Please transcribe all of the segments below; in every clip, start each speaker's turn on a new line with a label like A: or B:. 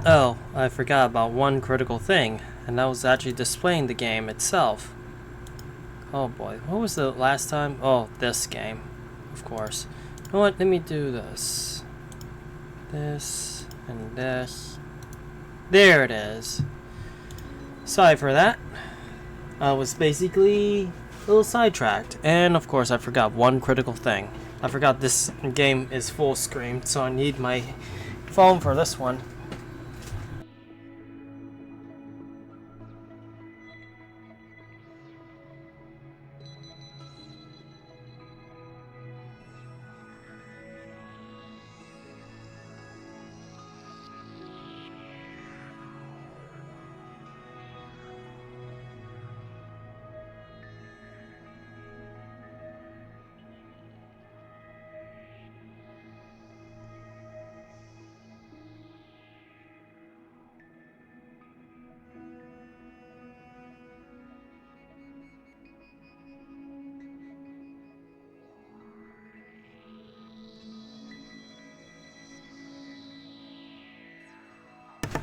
A: Oh, I forgot about one critical thing, and that was actually displaying the game itself. Oh boy, what was the last time? Oh, this game, of course. You know what, let me do this. This, and this. There it is. Sorry for that. I was basically a little sidetracked. And of course, I forgot one critical thing. I forgot this game is full screen, so I need my phone for this one.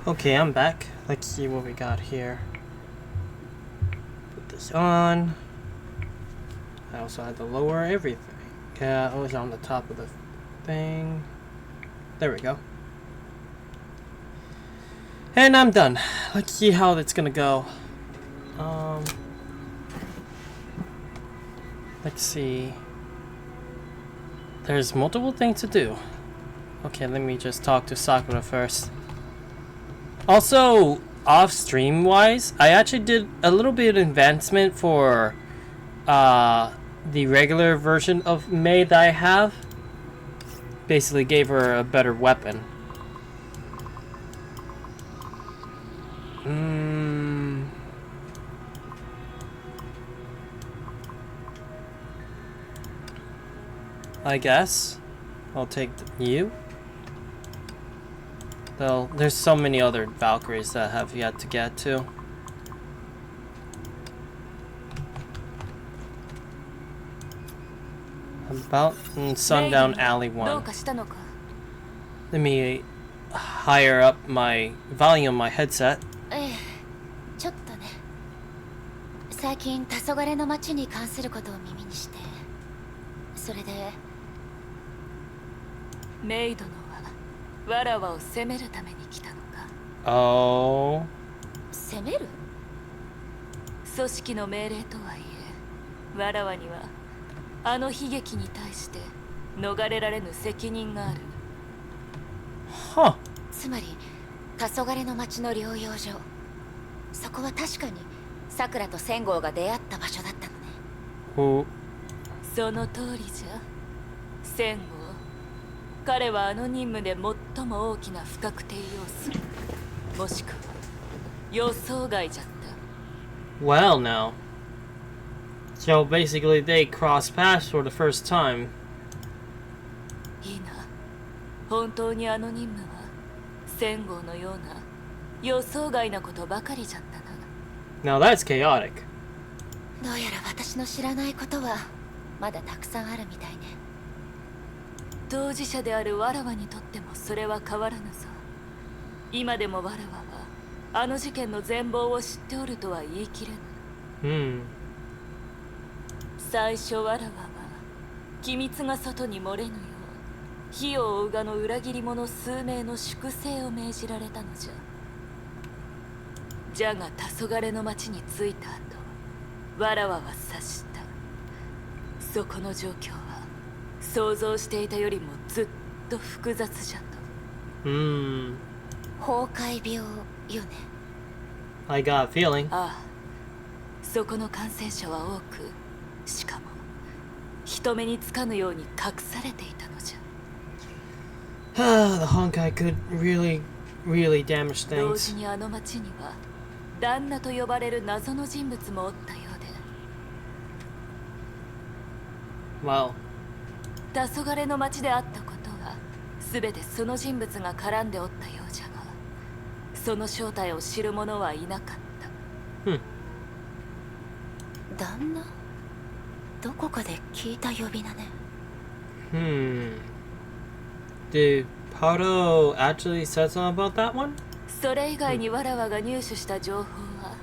A: Okay, I'm back. Let's see what we got here. Put this on. I also had to lower everything. Yeah, I was on the top of the thing. There we go. And I'm done. Let's see how it's gonna go. Let's see. There's multiple things to do. Okay, let me just talk to Sakura first. Also, off-stream wise, I actually did a little bit of advancement for the regular version of Mei that I have. Basically gave her a better weapon. I guess I'll take you. Though there's so many other Valkyries that have yet to get to. About Sundown Alley 1. Let me higher up my volume on my headset.
B: ちょっとね。最近黄昏の街に関することを耳にして、それでメイドのはわらわを攻めるために来たのか。
A: Oh.
B: 攻める？組織の命令とはいえ、わらわにはあの悲劇に対して逃れられぬ責任がある。
A: Huh.
B: つまり黄昏の町の療養所。そこは確かにさくらと千号が出会った場所だったのね。その通りじゃ。千号。彼はあの任務で最も大きな不確定要素、もしくは予想外じゃった。
A: Well, now. So basically, they cross paths for the first time.
B: いいな。本当にあの任務は千号のような予想外なことばかりじゃった
A: Now
B: な。
A: that's chaotic.
B: どうやら私の知らないことはまだたくさんあるみたいね。当事者であるわらわにとってもそれは変わらぬぞ。今でもわらわはあの事件の全貌を知っておるとは言い切れぬ。最初わらわは機密が外に漏れぬよう火を追うがの裏切り者数名の粛清を命じられたのじゃ。じゃが黄昏の町に着いた後、わらわは察した。そこの状況は想像していたよりもずっと複雑じゃと。崩壊病よね。
A: I got a feeling.
B: ああ、そこの感染者は多く、しかも人目につかぬように隠されていたのじ
A: ゃ。The Honkai could really damage
B: 同
A: things.
B: 時にあの町には旦那と呼ばれる謎の人物もおったようで。
A: Well.
B: 黄昏の町であったことは全てその人物が絡んでおったようじゃが、その正体を知る者はいなかった。旦那？どこかで聞いた呼び名ね。
A: Did Pato actually say something about that one?
B: それ以外にわらわが入手した情報は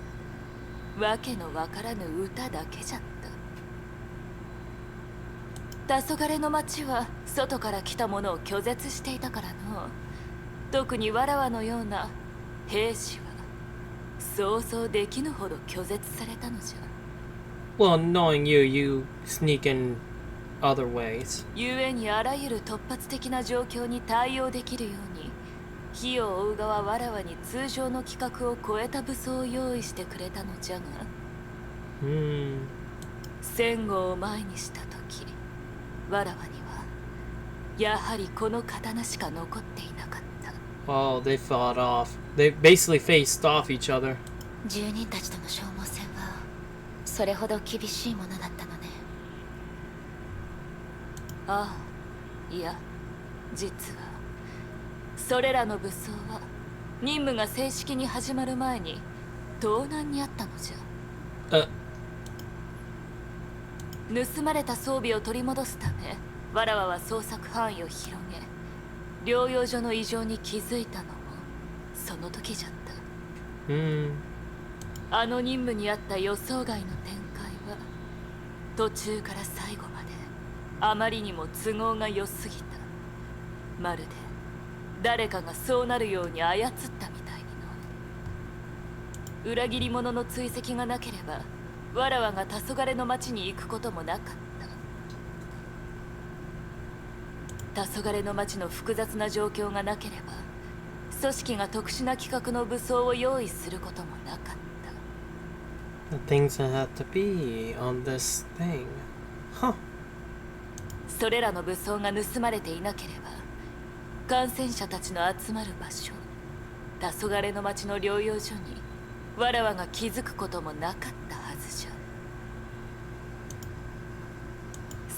B: わけのわからぬ歌だけじゃった。黄昏の町は外から来たものを拒絶していたからの。特にわらわのような兵士は想像できぬほど拒絶されたのじゃ。
A: Well, knowing you, you sneak in other ways.
B: 故にあらゆる突発的な状況に対応できるように、火を追う側わらわに通常の規格を超えた武装を用意してくれたのじゃが、戦後を前にした時、わらわにはやはりこの刀しか残っていなかった。
A: Oh, they fought off. They basically faced off each other.
B: 住人たちとの消耗戦はそれほど厳しいものだったのね。ああ、いや、実はそれらの武装は任務が正式に始まる前に盗難にあったのじゃ。盗まれた装備を取り戻すため、わらわは捜索範囲を広げ、療養所の異常に気づいたのもその時じゃった。あの任務にあった予想外の展開は途中から最後まであまりにも都合が良すぎた。まるで誰かがそうなるように操ったみたいにの。裏切り者の追跡がなければわらわが黄昏の町に行くこともなかった。黄昏の町の複雑な状況がなければ組織が特殊な規格の武装を用意することもなかった。
A: The things that had to be on this thing. Huh.
B: それらの武装が盗まれていなければ感染者たちの集まる場所、黄昏の町の療養所にわらわが気づくこともなかったはずじゃ。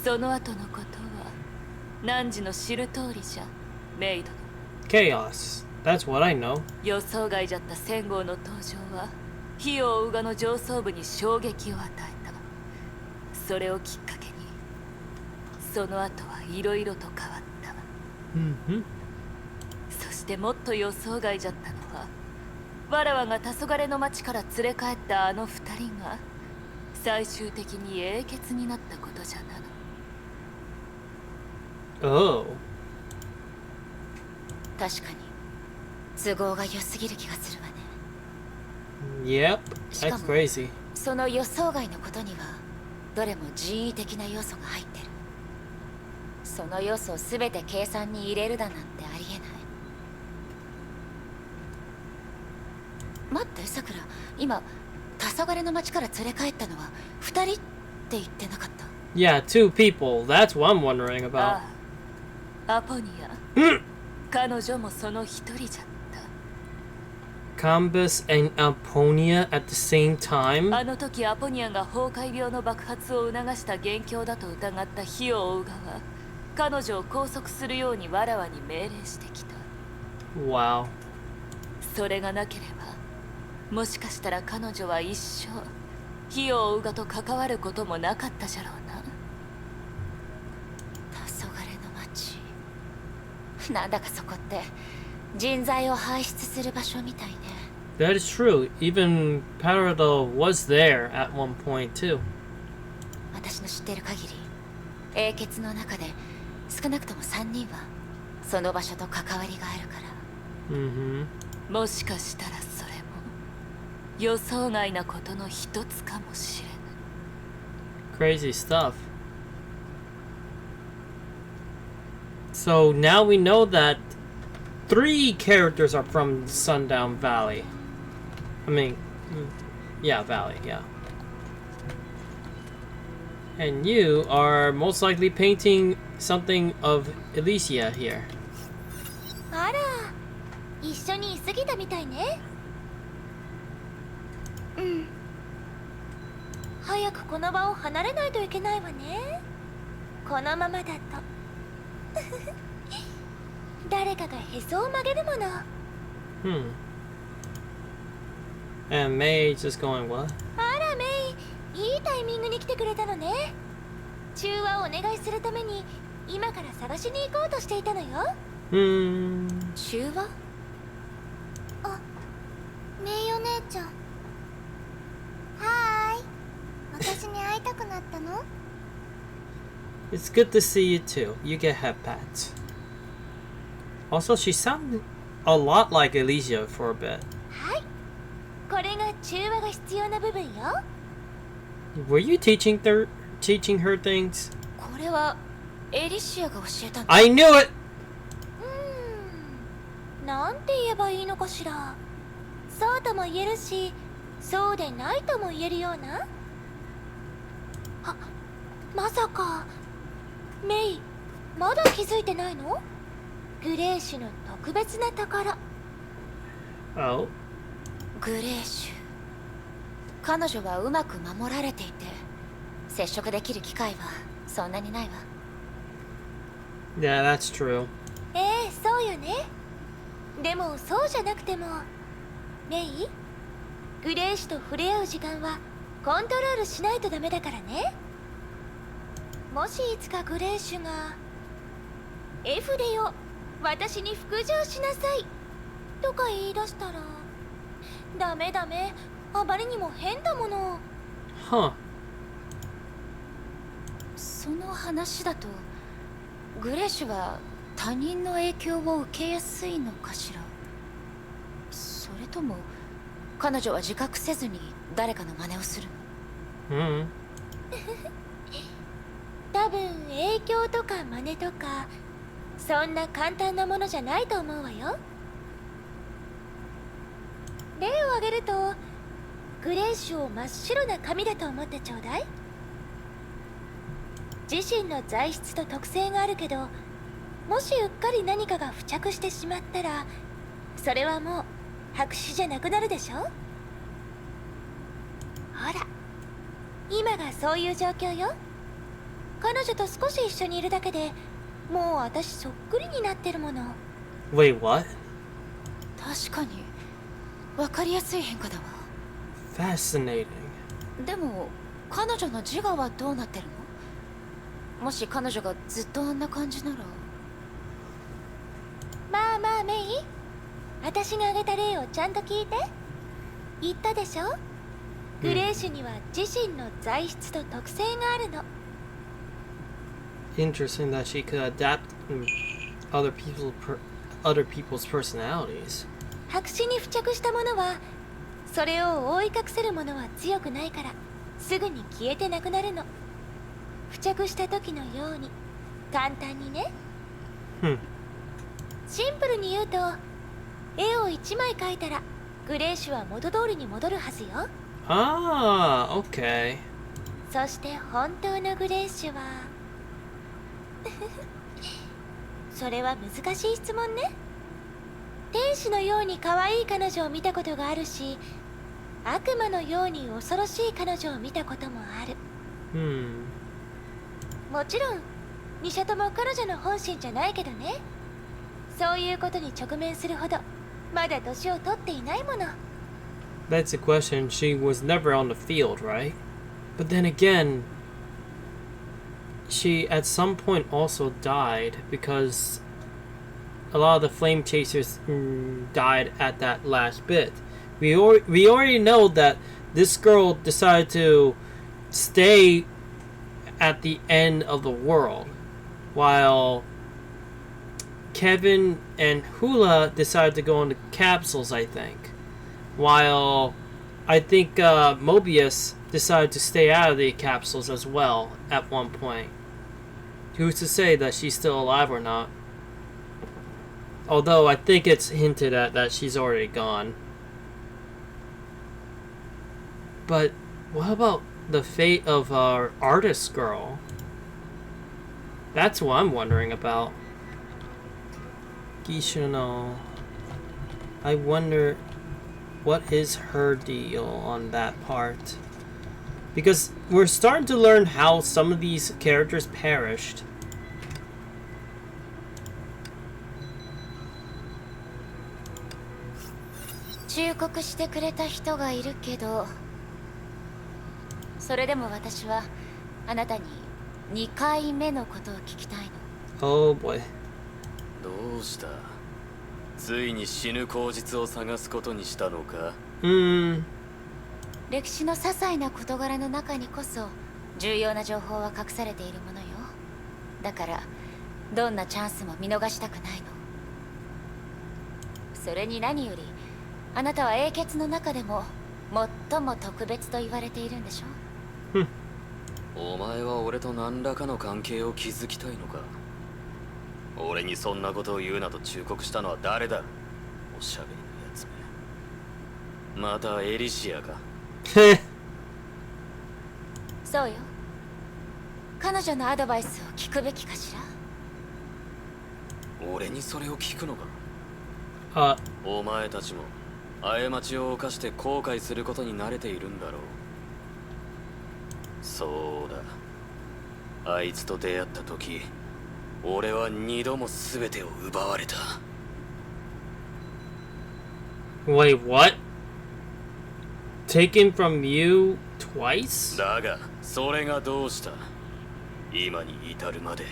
B: その後のことは汝の知る通りじゃ、メイドの。
A: Chaos. That's what I know.
B: 予想外じゃった戦号の登場は火を追うがの上層部に衝撃を与えた。それをきっかけにその後はいろいろと変わった。そしてもっと予想外じゃったのは、わらわが黄昏の町から連れ帰ったあの二人が最終的に英傑になったことじゃなの。
A: Oh.
B: 確かに都合が良すぎる気がするわね。
A: Yep.
B: しか
A: That's
B: も
A: crazy.
B: その予想外のことにはどれも人為的な要素が入ってる。その要素を全て計算に入れるだなんてありえない。待って、さくら、今黄昏の町から連れ帰ったのは2人って言ってなかった？
A: Yeah, two people. That's what I'm wondering about.
B: ああ、アポニア。彼女もその一人じゃった。
A: Cambus and Aponia at the same time?
B: あの時アポニアが崩壊病の爆発を促した元凶だと疑った火を追う側、彼女を拘束するようにわらわに命令してきた。
A: Wow.
B: それがなければもしかしたら彼女は一生火を追う側と関わることもなかったじゃろうな。黄昏の町、なんだかそこって人材を輩出する場所みたいね。
A: That is true. Even Paradol was there at one point too.
B: 私の知っている限り英傑の中で少なくとも3人はその場所と関わりがあるから。もしかしたらそれも予想外なことの一つかもしれない。
A: Crazy stuff. So now we know that 3 characters are from Sundown Valley. I mean, yeah, Valley, yeah. And you are most likely painting something of Elysia here.
B: あら、一緒に居すぎたみたいね。早くこの場を離れないといけないわね。このままだと誰かがへそを曲げるもの。
A: And May just going, what?
B: あらメイ、いいタイミングに来てくれたのね。中和をお願いするために今から探しに行こうとしていたのよ。
A: Hmm.
B: 中和？あ、
C: ちゃん。はーい。私に会いたくなったの？
A: It's good to see you too. You get head pats. Also, she sounded a lot like Alicia for a bit.
B: はい。これが中和が必要な部分よ。
A: Were you teaching her things?
B: これはエリシアが教えたの。
A: I knew it!
B: なんて言えばいいのかしら。そうとも言えるし、そうでないとも言えるような。まさかメイ、まだ気づいてないの？グレーシュの特別な宝。
A: Oh?
B: グレーシュ、彼女はうまく守られていて、接触できる機会はそんなにないわ。
A: Yeah, that's true.
B: そうよね。でもそうじゃなくても、メイ、グレーシュと触れ合う時間はコントロールしないとダメだからね。もしいつかグレーシュがエフレよ、私に服従しなさいとか言い出したら、ダメ、あまりにも変だもの。
A: Huh.
B: その話だと、グレーシュは他人の影響を受けやすいのかしら。それとも彼女は自覚せずに誰かの真似をするの？多分影響とか真似とか、そんな簡単なものじゃないと思うわよ。例を挙げると、グレーシュを真っ白な紙だと思ってちょうだい。自身の材質と特性があるけど、もしうっかり何かが付着してしまったら、それはもう白紙じゃなくなるでしょ。ほら、今がそういう状況よ。彼女と少し一緒にいるだけでもう私そっくりになってるもの。
A: Wait, what?
B: 確かに分かりやすい変化だわ。
A: Fascinating.
B: でも彼女の自我はどうなってるの？もし彼女がずっとあんな感じなら。まあメイ、私が挙げた例をちゃんと聞いて。言ったでしょ、グレーシュには自身の材質と特性があるの。
A: Interesting that she could adapt other people's personalities.
B: 白紙に付着したものは、それを覆い隠せるものは強くないからすぐに消えてなくなるの。付着した時のように簡単にね。シンプルに言うと、絵を1枚描いたらグレーシュは元通りに戻るはずよ。
A: Ah, okay.
B: そして本当のグレーシュはそれは難しい質問ね。天使のように可愛い彼女を見たことがあるし、悪魔のように恐ろしい彼女を見たこともある。もちろん2社とも彼女の本心じゃないけどね。そういうことに直面するほどまだ年を取っていないもの。
A: That's a question. She was never on the field, right? But then again, she at some point also died because a lot of the Flamechasers died at that last bit. We already know that this girl decided to stay at the end of the world, while Kevin and Hula decided to go into capsules, I think. While I think Mobius decided to stay out of the capsules as well at one point. Who's to say that she's still alive or not? Although I think it's hinted at that she's already gone. But what about the fate of our artist girl? That's what I'm wondering about. Gishuno. I wonder what is her deal on that part. Because we're starting to learn how some of these characters perished.
B: 忠告してくれた人がいるけど、それでも私はあなたに2回目のことを聞きたいの。
A: Oh boy.
D: どうした？ついに死ぬ口実を探すことにしたのか。
B: 歴史の些細な事柄の中にこそ重要な情報は隠されているものよ。だからどんなチャンスも見逃したくないの。それに何よりあなたは英傑の中でも最も特別と言われているんでしょ。
D: お前は俺と何らかの関係を築きたいのか。俺にそんなことを言うなと忠告したのは誰だ。おしゃべりのやつめ。またエリシアか。
B: そうよ。彼女のアドバイスを聞くべきかしら。
D: 俺にそれを聞くのか。
A: あ、
D: お前たちも過ちを犯して後悔することに慣れているんだろう。そうだ、あいつと出会った時、俺は二度も全てを奪われた。
A: Wait, what? Taken from you twice?
D: だがそれがどうした。今に至るまで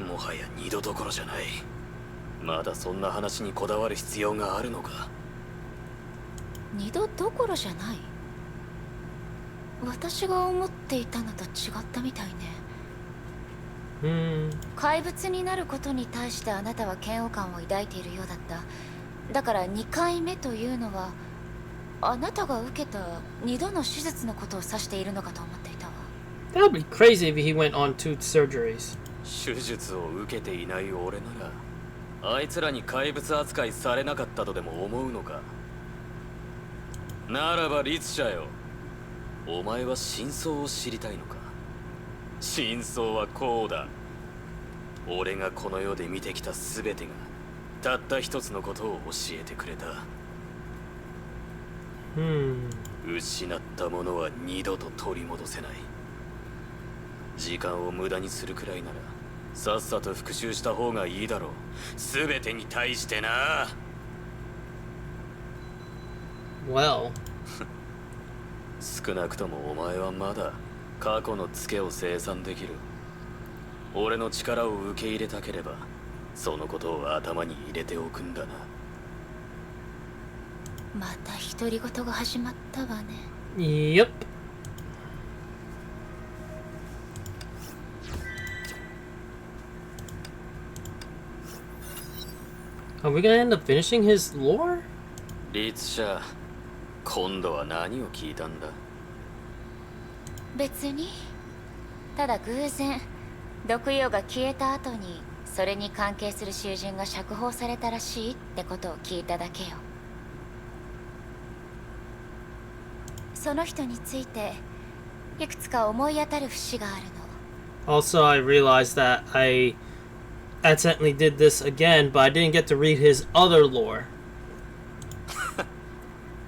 D: もはや二度どころじゃない。まだそんな話にこだわる必要があるのか。
B: 二度どころじゃない。私が思っていたのと違ったみたいね。怪物になることに対してあなたは嫌悪感を抱いているようだった。だから2回目というのはあなたが受けた2度の手術のことを指しているのかと思っていたわ。
A: That would be crazy if he went on 2 surgeries.
D: 手術を受けていない俺ならあいつらに怪物扱いされなかったとでも思うのか。ならば律者よ、お前は真相を知りたいのか。真相はこうだ。俺がこの世で見てきた全てがたった一つのことを教えてくれた。失ったものは二度と取り戻せない。時間を無駄にするくらいならさっさと復讐した方がいいだろう。全てに対してな。
A: Well.
D: 少なくともお前はまだ過去のツケを清算できる。俺の力を受け入れたければそのことを頭に入れておくんだな。
B: また独り言が始まったわね。
A: Yep. Are we gonna end up finishing his lore?
D: 律者、今度は何を聞いたんだ。
B: 別に、ただ偶然毒藥が消えた後にそれに関係する囚人が釈放されたらしいってことを聞いただけよ。その人についていくつか思い当たる節があるの。
A: Also, I realized that I accidentally did this again, but I didn't get to read his other lore.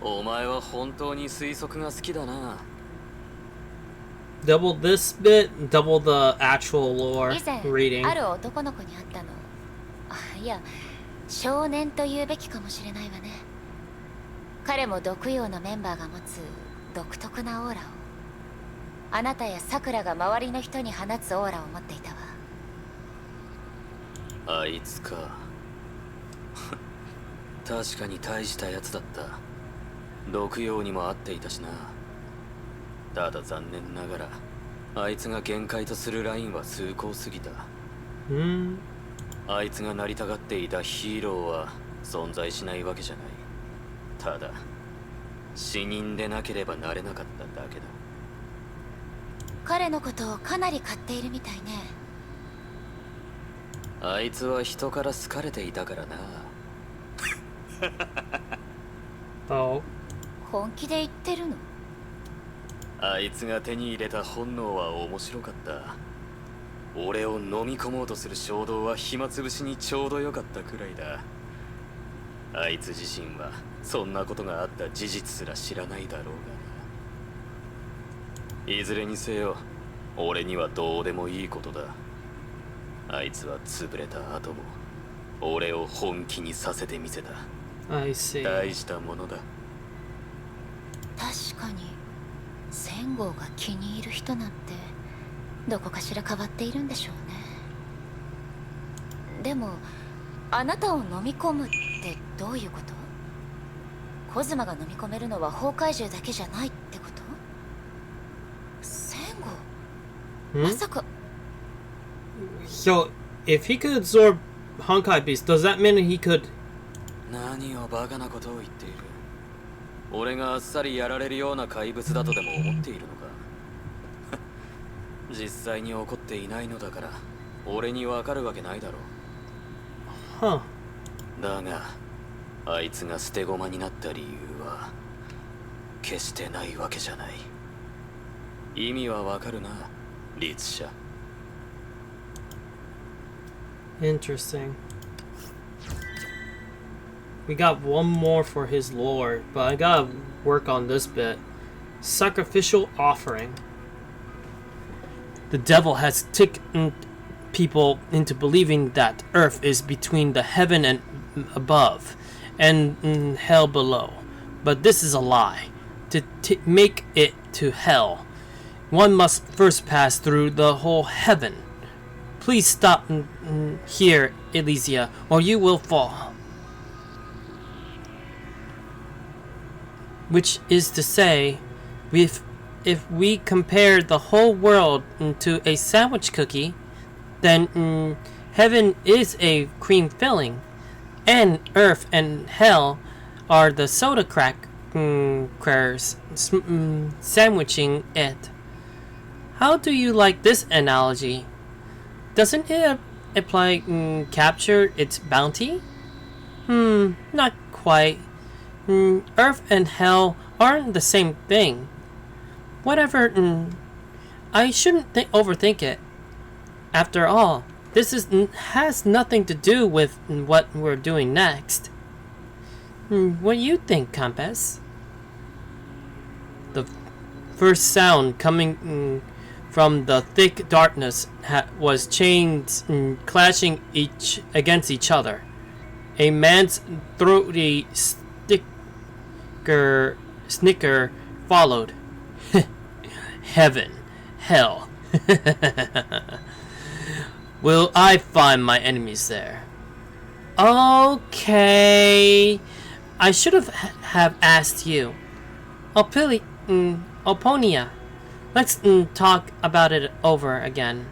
D: お前は本当に推測が好きだな。
A: Double this bit, double the actual lore
B: 以前
A: reading.
B: ある男の子に会ったの。あ、いや、少年と言うべきかもしれないわね。彼も毒药のメンバーが持つ独特なオーラを、あなたやさくらが周りの人に放つオーラを持っていたわ。
D: あいつか。確かに大したやつだった。毒藥にも合っていたしな。ただ残念ながらあいつが限界とするラインは崇高すぎた。あいつがなりたがっていたヒーローは存在しないわけじゃない。ただ死人でなければなれなかっただけだ。
B: 彼のことをかなり買っているみたいね。
D: あいつは人から好かれていたからな。
A: Oh.
B: 本気で言ってるの？
D: あいつが手に入れた本能は面白かった。俺を飲み込もうとする衝動は暇つぶしにちょうどよかったくらいだ。あいつ自身はそんなことがあった事実すら知らないだろうがな。いずれにせよ俺にはどうでもいいことだ。あいつは潰れた後も俺を本気にさせてみせた。
A: I see.
D: 大したものだ。
B: 確かに千号が気に入る人なんてどこかしら変わっているんでしょうね。でもあなたを飲み込むってどういうこと？コズマが飲み込めるのは崩壊獣だけじゃないってこと？戦後、まさか。
A: So, if he could absorb Honkai beasts, does that mean he could...
D: 何をバカなことを言っている。俺があっさりやられるような怪物だとでも思っているのか。実際に起こっていないのだから俺にわかるわけないだろう。
A: Huh.
D: だがあいつが捨て駒になった理由は決してないわけじゃない。意味はわかるな、律者。
A: Interesting. We got one more for his lore, but I gotta work on this bit. Sacrificial offering. The devil has tricked people into believing that earth is between the heaven and above and hell below. But this is a lie. To make it to hell, one must first pass through the whole heaven. Please stop here, Elysia, or you will fall. Which is to say, if we compare the whole world to a sandwich cookie, then heaven is a cream filling, and earth and hell are the soda crackers sandwiching it. How do you like this analogy? Doesn't it imply capture its bounty? Not quite. Earth and hell aren't the same thing. Whatever, I shouldn't overthink it. After all, this has nothing to do with what we're doing next. What do you think, Compass? The first sound coming from the thick darkness was chains clashing against each other. A man's throaty snicker followed. Heaven, hell. Will I find my enemies there? Okay. I should have asked you. Oponia. Let's talk about it over again.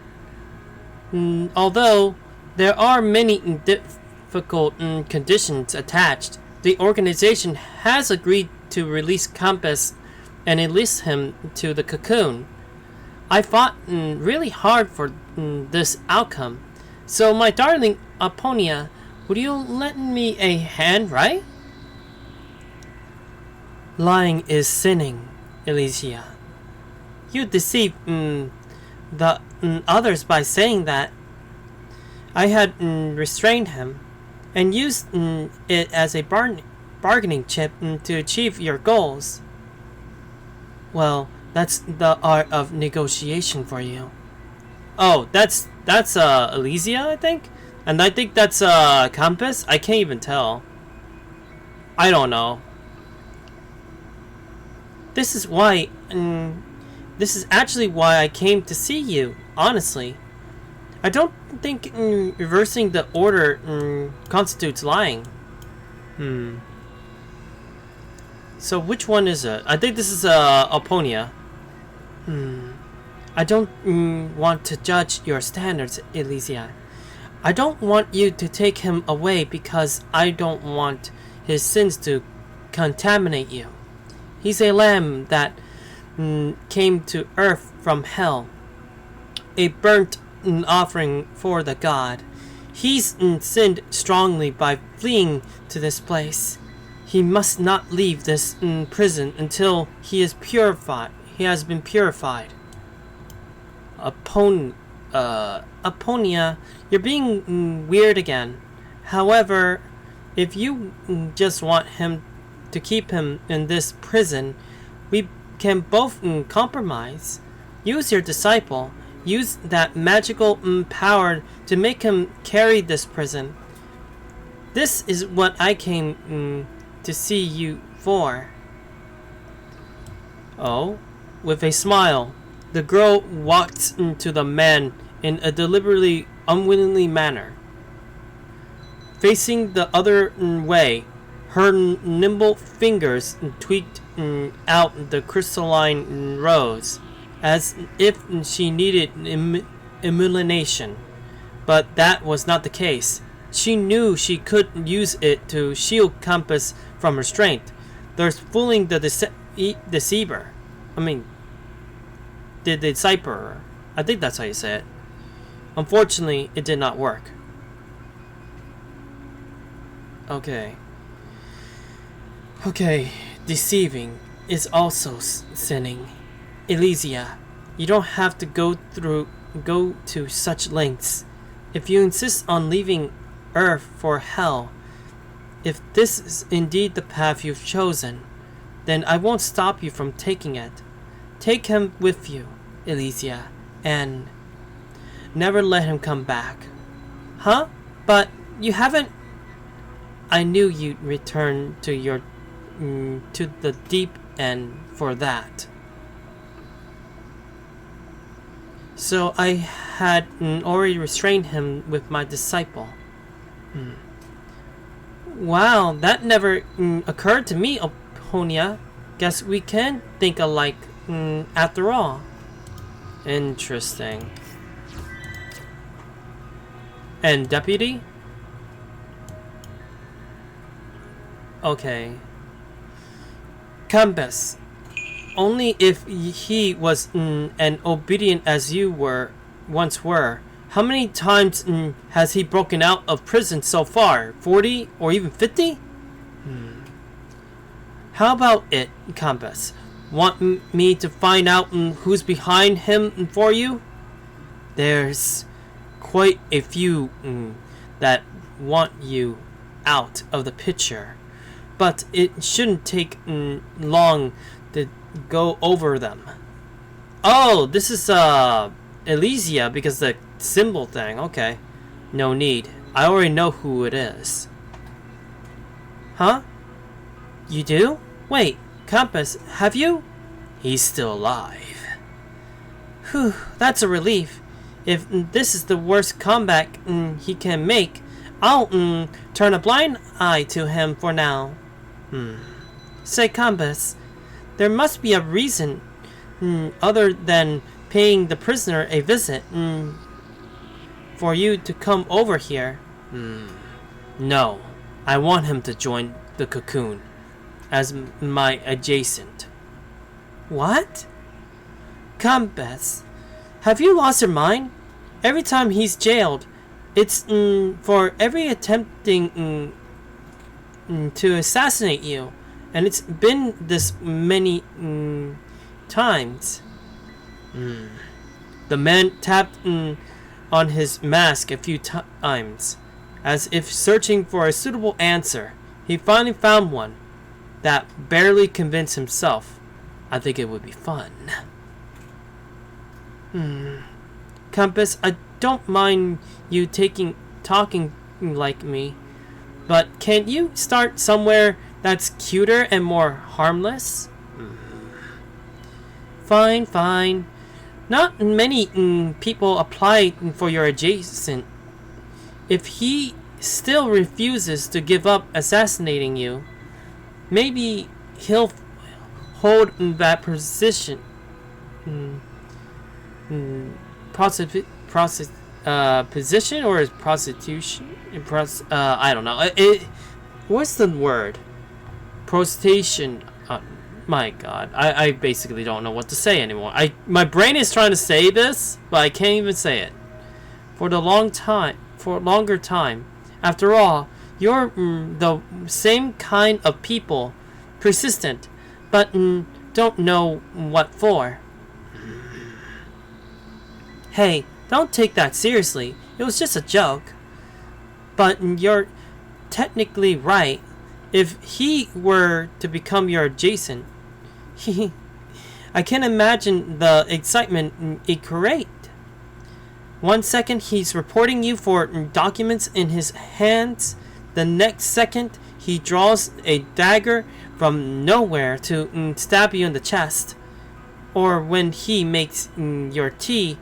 A: Although there are many difficult conditions attached, the organization has agreed to release Compass and release him to the cocoon. I fought really hard for this outcome. So, my darling Oponia, would you lend me a hand, right? Lying is sinning, Elysia. You deceive the others by saying that I had restrained him and used it as a bargaining chip to achieve your goals. Well, that's the art of negotiation for you. Oh, that's Elysia, I think? And I think that's Compass? I can't even tell. I don't know. This is why... this is actually why I came to see you, honestly. I don't think reversing the order constitutes lying. So which one is it? I think this is Oponia. I don't want to judge your standards, Elysia. I don't want you to take him away because I don't want his sins to contaminate you. He's a lamb that came to earth from hell, a burnt offering for the god. He's sinned strongly by fleeing to this place. He must not leave this prison until he is purified. He has been purified. Oponia, you're being weird again. However, if you just want him to keep him in this prison, we can both compromise. Use your disciple. Use that magical power to make him carry this prison. This is what I came to see you for. Oh, with a smile, the girl walked into the man in a deliberately unwillingly manner. facing the other way. Her nimble fingers tweaked out the crystalline rose, as if she needed illumination. But that was not the case. She knew she could use it to shield Compass from restraint, thus fooling the deceiver. The decipherer. I think that's how you say it. Unfortunately, it did not work. Okay, deceiving is also sinning. Elysia, you don't have to go to such lengths. If you insist on leaving Earth for hell, if this is indeed the path you've chosen, then I won't stop you from taking it. Take him with you, Elysia, and never let him come back. Huh? But you haven't... I knew you'd return to your to the deep end for that. So I had already restrained him with my disciple. Wow, that never occurred to me, Oponia. Guess we can think alike after all. Interesting. And deputy? Okay. Compass. Only if he was as obedient as you once were. How many times has he broken out of prison so far? 40 or even 50? How about it, Compass? Want me to find out who's behind him for you? There's quite a few that want you out of the picture, but it shouldn't take long to go over them. Oh, this is Elysia, because the symbol thing. Okay, no need. I already know who it is. Huh? You do? Wait, Compass, have you? He's still alive. Whew, that's a relief. If this is the worst comeback he can make, I'll turn a blind eye to him for now. Say, Compass, there must be a reason other than paying the prisoner a visit for you to come over here. No, I want him to join the cocoon as my adjacent. What? Compass, have you lost your mind? Every time he's jailed, it's for every attempting to assassinate you, and it's been this many times. The man tapped on his mask a few times, as if searching for a suitable answer. He finally found one that barely convinced himself. I think it would be fun. Compass, I don't mind you talking like me, but can't you start somewhere that's cuter and more harmless? Fine. Not many people apply for your adjacent. If he still refuses to give up assassinating you, maybe he'll hold that position. Position or is prostitution? I don't know. What's the word? Prostitution. My God, I basically don't know what to say anymore. My brain is trying to say this, but I can't even say it. For a longer time. After all, you're the same kind of people, persistent, but don't know what for. Hey, don't take that seriously. It was just a joke. But you're technically right. If he were to become your adjacent, I can't imagine the excitement it create. 1 second he's reporting you for documents in his hands. The next second he draws a dagger from nowhere to stab you in the chest. Or when he makes your tea,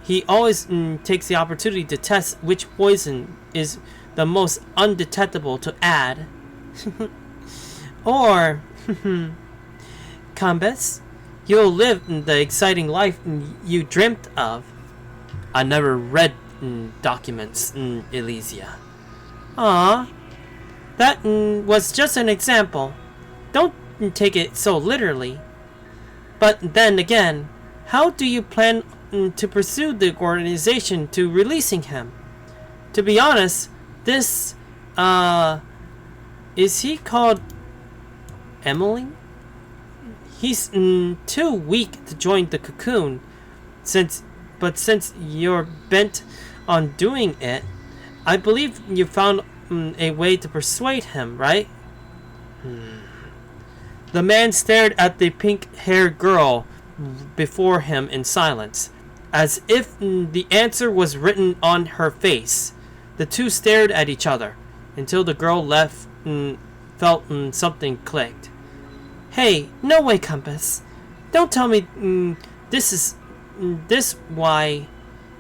A: he always takes the opportunity to test which poison is the most undetectable to add. Or, Compass, you'll live the exciting life you dreamt of. I never read documents, Elysia. Ah, that was just an example. Don't take it so literally. But then again, how do you plan to pursue the organization to releasing him? To be honest, this, is he called Emily? He's too weak to join the cocoon. Since you're bent on doing it, I believe you found a way to persuade him, right? The man stared at the pink-haired girl before him in silence, as if the answer was written on her face. The two stared at each other until the girl felt something clicked. Hey, no way, Compass. Don't tell me this why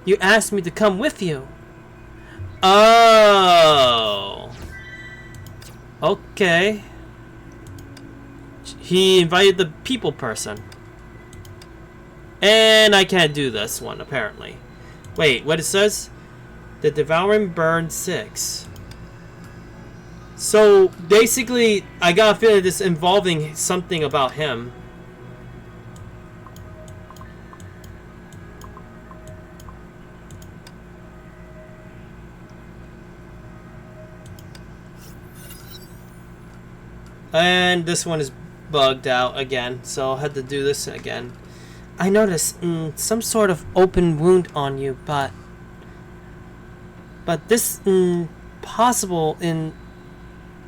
A: you asked me to come with you. Oh. Okay. He invited the people person. And I can't do this one, apparently. Wait, what it says? The Devouring Burn 6. So, basically, I got a feeling this involving something about him. And this one is bugged out again, so I had to do this again. I noticed some sort of open wound on you, but this possible in.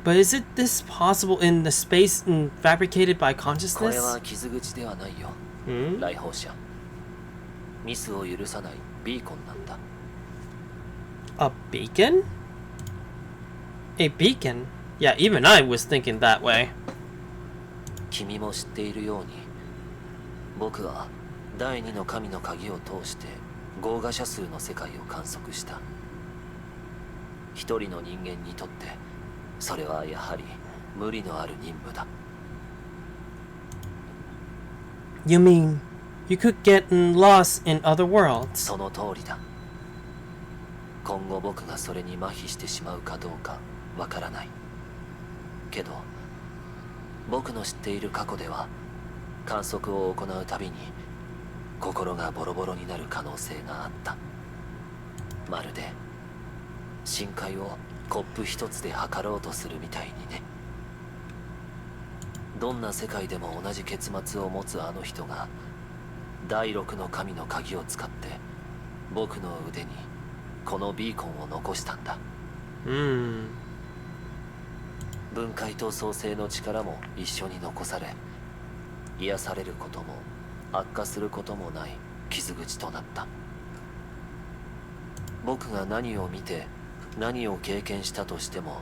A: But is it this possible in the space fabricated by consciousness? A beacon? A beacon? Yeah, even I was thinking that way.
D: 君も知っているように、僕は第二の神の鍵を通して豪華者数の世界を観測した。一人の人間にとって、それはやはり無理のある任務だ。
A: You mean you could get lost in other worlds?
D: その通りだ。今後僕がそれに麻痺してしまうかどうかわからない。けど、僕の知っている過去では観測を行うたびに心がボロボロになる可能性があった。まるで深海をコップ一つで測ろうとするみたいにね。どんな世界でも同じ結末を持つあの人が第六の神の鍵を使って僕の腕にこのビーコンを残したんだ。分解と創生の力も一緒に残され、癒されることも悪化することもない傷口となった。僕が何を見て何を経験したとしても、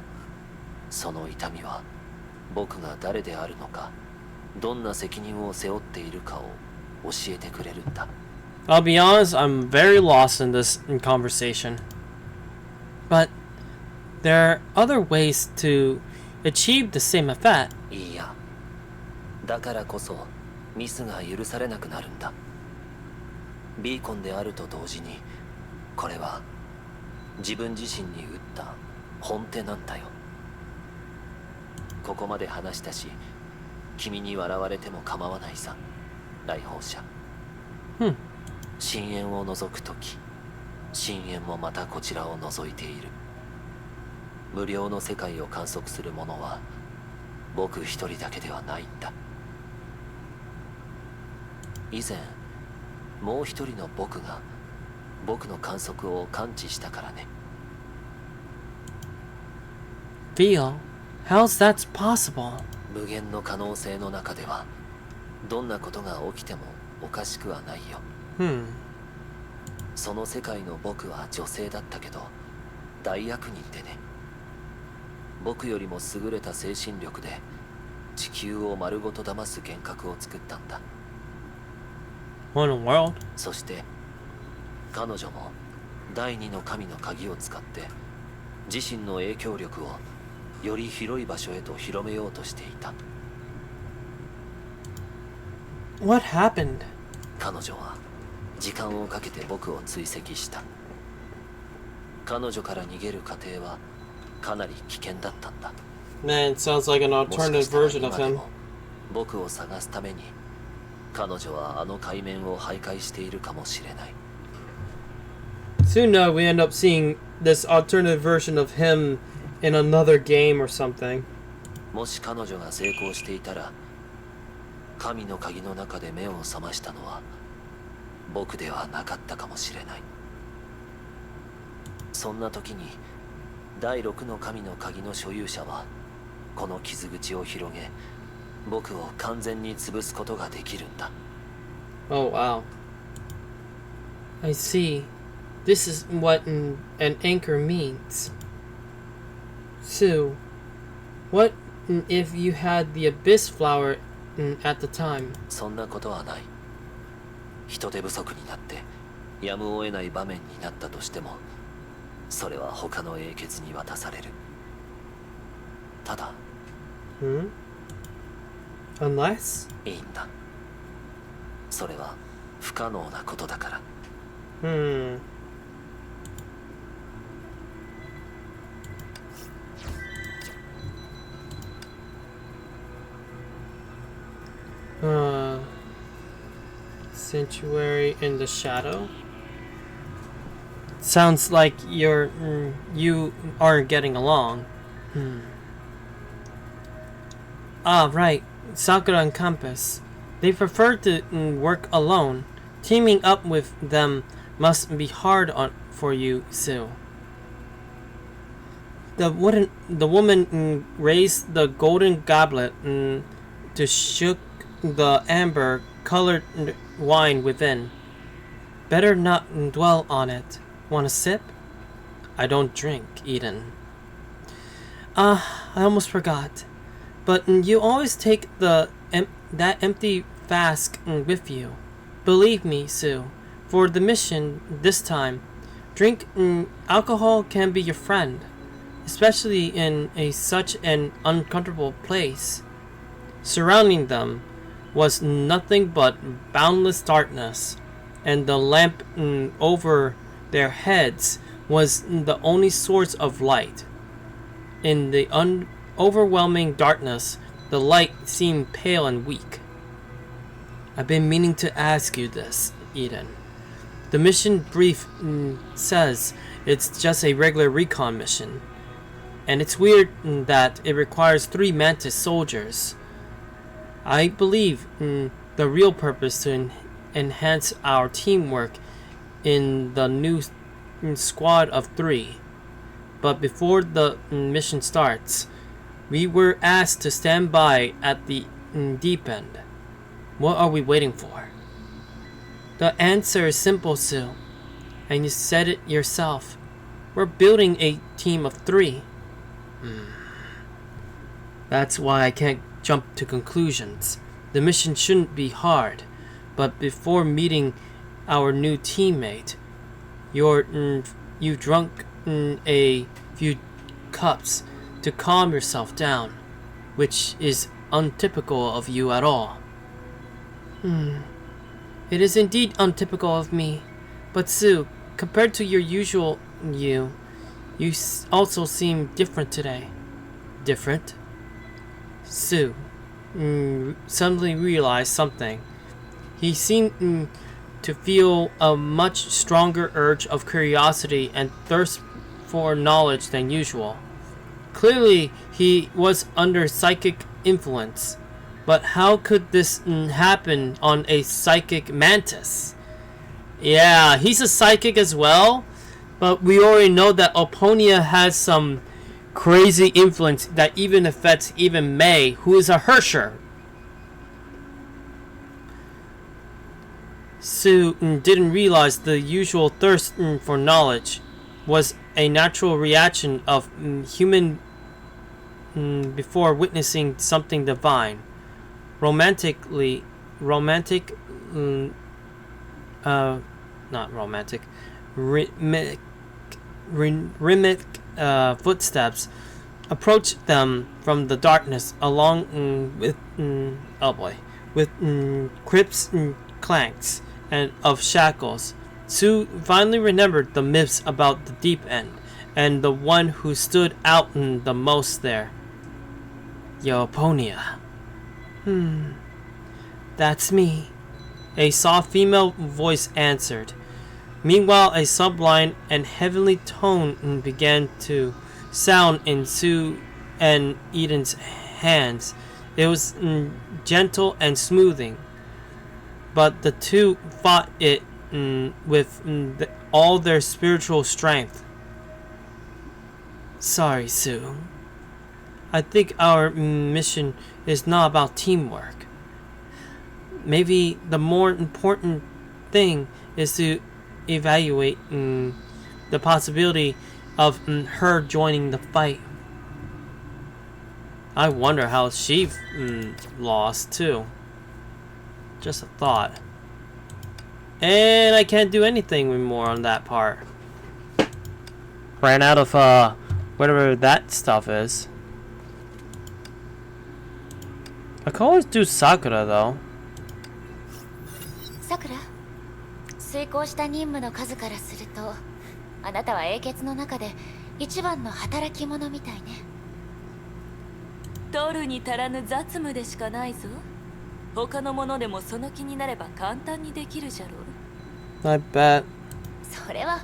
D: その痛みは僕が誰であるのか、どんな責任を背負っているかを教えてくれるんだ。
A: I'll be honest, I'm very lost in this conversation. But there are other ways to achieve the same effect.
D: いいや、だからこそミスが許されなくなるんだ。ビーコンであると同時に、これは自分自身に打った本手なんだよ。ここまで話したし、君に笑われても構わないさ、来訪者。深淵を覗くとき、深淵もまたこちらを覗いている。無料の世界を観測する者は僕一人だけではないんだ。以前もう一人の僕が僕の観測を感知したからね。
A: Theo, how's that possible?
D: 無限の可能性の中ではどんなことが起きてもおかしくはないよ。その世界の僕は女性だったけど大悪人でね。僕よりも優れた精神力で地球を丸ごと騙す幻覚を作ったんだ。
A: What in the world?
D: そして彼女も第二の神の鍵を使って
E: 自身の影響力をより広い場所へと広めようとしていた。
A: What happened?
E: 彼女は時間をかけて僕を追跡した。彼女から逃げる過程はかなり危険だったんだ。
A: Man, it sounds like an
E: もしか
A: alternative
E: したら
A: version
E: 今
A: of
E: で
A: him.
E: も僕を探すために彼女はあの海面を徘徊しているかもしれない。
A: Soon now we end up seeing this alternative version of him in another game or something.
E: もし彼女が成功していたら、神の鍵の中で目を覚ましたのは僕ではなかったかもしれない。そんな時に第6の神の鍵の所有者はこの傷口を広げ、僕を完全に潰すことができるんだ。
A: Oh wow. I see. This is what an anchor means. Sue, what if you had the abyss flower at the time?
E: そんなことはない。人手不足になってやむを得ない場面になったとしても、それは他の英傑に渡される。ただ、
A: Unless?
E: いいんだ。それは不可能なことだから。
A: Sanctuary in the shadow? Sounds like you aren't getting along. Ah, right. Sakura and Compass. They prefer to work alone. Teaming up with them must be hard for you, Sue. The woman raised the golden goblet to shook the amber-colored wine within. Better not dwell on it. Want a sip? I don't drink, Eden. I almost forgot. But you always take that empty flask with you. Believe me, Sue, for the mission this time, alcohol can be your friend, especially in such an uncomfortable place. Surrounding them was nothing but boundless darkness, and the lamp over their heads was the only source of light. In the overwhelming darkness, the light seemed pale and weak. I've been meaning to ask you this, Eden. The mission brief says it's just a regular recon mission, and it's weird that it requires 3 Mantis soldiers. I believe the real purpose to enhance our teamwork in the new squad of 3. But before the mission starts, we were asked to stand by at the deep end. What are we waiting for? The answer is simple, Sue, and you said it yourself. We're building a team of 3. That's why I can't jump to conclusions. The mission shouldn't be hard, but before meeting our new teammate, you've drunk a few cups to calm yourself down, which is untypical of you at all. It is indeed untypical of me, but Sue, compared to your usual you also seem different today. Different? Sue suddenly realized something. He seemed to feel a much stronger urge of curiosity and thirst for knowledge than usual. Clearly, he was under psychic influence. But how could this happen on a psychic mantis? Yeah, he's a psychic as well, but we already know that Oponia has some crazy influence that even affects even May, who is a Hersher. Sue didn't realize the usual thirst for knowledge was a natural reaction of human before witnessing something divine. Romantically, rhythmic footsteps approached them from the darkness, along with crips and clanks and of shackles. Sue finally remembered the myths about the deep end, and the one who stood out the most there. Yoponia. That's me. A soft female voice answered. Meanwhile, a sublime and heavenly tone began to sound in Sue and Eden's hands. It was gentle and smoothing, but the two fought it with all their spiritual strength. Sorry, Sue. I think our mission is not about teamwork. Maybe the more important thing is to evaluate the possibility of her joining the fight. I wonder how she lost too. Just a thought. And I can't do anything more on that part. Ran out of whatever that stuff is. I can always do Sakura though.
B: さくら、遂行した任務の数からすると、あなたは英傑の中で一番の働き者みたいね。取るに足らぬ雑務でしかないぞ。他のものでもその気になれば簡単にできるじゃろう。
A: I bet.
B: それは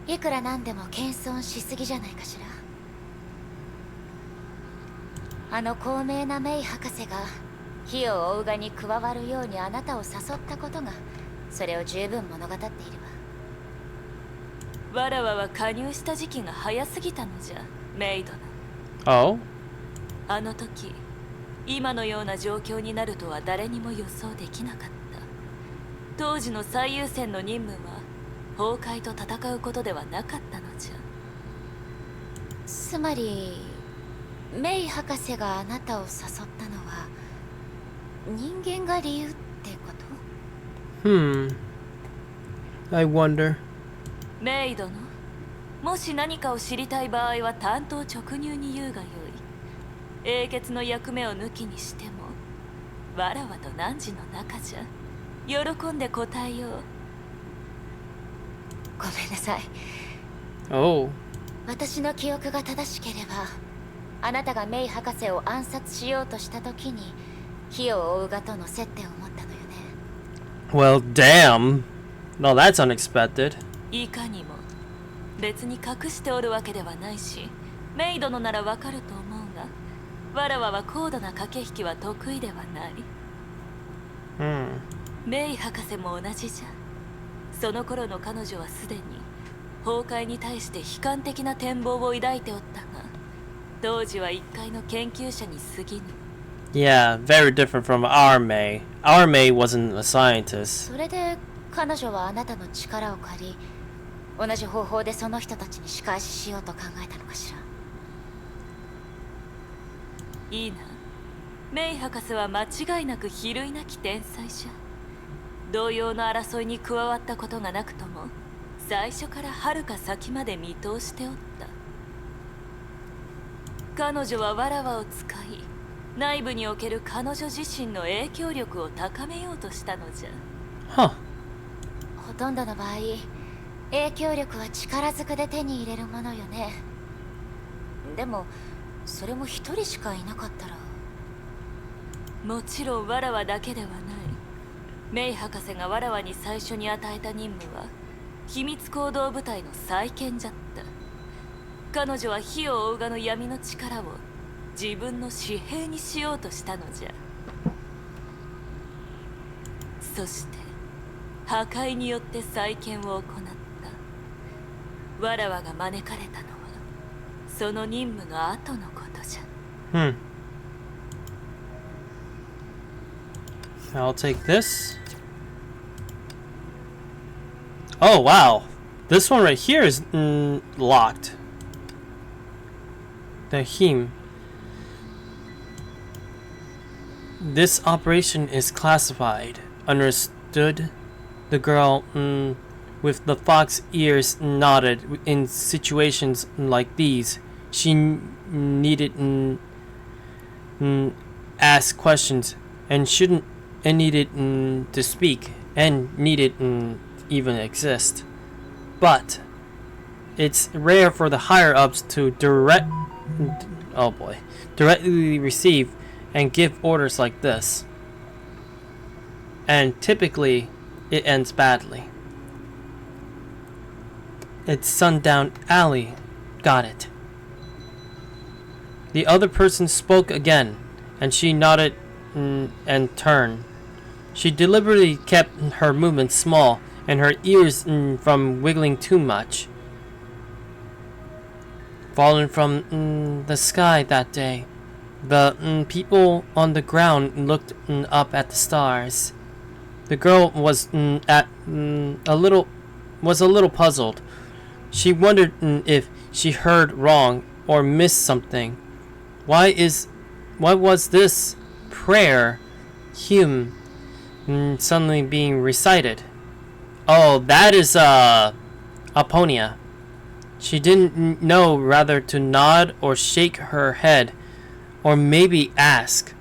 B: いくらなんでも謙遜しすぎじゃないかしら。あの高名なメイ博士が火を追うがに加わるようにあなたを誘ったことがそれを十分物語っているわ。わらわは加入した時期が早すぎたのじゃ、メイドの。
A: Oh?
B: あの時、今のような状況になるとは誰にも予想できなかった。当時の最優先の任務は崩壊と戦うことではなかったのじゃ。つまりメイ博士があなたを誘ったのは人間が理由ってこと？
A: I wonder.
B: メイ殿、もし何かを知りたい場合は単刀直入に言うがよい。英傑の役目を抜きにしてもわらわと汝の仲じゃ。喜んで答えよう。ごめんなさい。
A: Oh.
B: 私の記憶が正しければあなたがメイ博士を暗殺しようとした時に火を追うがとの接点を持ったのよね。
A: Well, damn. No, that's unexpected.
B: いかにも別に隠しておるわけではないし、メイ殿ならわかると思うが、わらわは高度な駆け引きは得意ではない。メイ博士も同じじゃ。その頃の彼女はすでに崩壊に対して悲観的な展望を抱いておったが、当時は一階の研究者に過ぎぬ。
A: Yeah, very different from our May. Our May wasn't a scientist.
B: それで彼女はあなたの力を借り、同じ方法でその人たちに仕返ししようと考えたのかしら。いいな。メイ博士は間違いなく比類なき天才じゃ。同様の争いに加わったことがなくとも、最初から遥か先まで見通しておった。彼女はわらわを使い、内部における彼女自身の影響力を高めようとしたのじゃ。
A: Huh.
B: ほとんどの場合、影響力は力ずくで手に入れるものよね。でもそれも一人しかいなかったら。もちろんわらわだけではない。メイ博士がわらわに最初に与えた任務は秘密行動部隊の再建じゃった。彼女は火を追うがの闇の力を自分の私兵にしようとしたのじゃ。そして破壊によって再建を行った。わらわが招かれたのはその任務の後のことじゃ。
A: I'll take this. Oh, wow. This one right here is locked. The heme. This operation is classified. Understood? The girl with the fox ears nodded. In situations like these, she needed ask questions and shouldn't and needed to speak and needed even exist. But it's rare for the higher ups to directly receive and give orders like this. And typically it ends badly. It's Sundown Alley. Got it. The other person spoke again, and she nodded and turned. She deliberately kept her movements small and her ears from wiggling too much. Fallen from the sky that day, the people on the ground looked up at the stars. The girl was a little puzzled. She wondered if she heard wrong or missed something. Why was this prayer hymn suddenly being recited? Oh, that is Aponia. She didn't know whether to nod or shake her head, or maybe ask.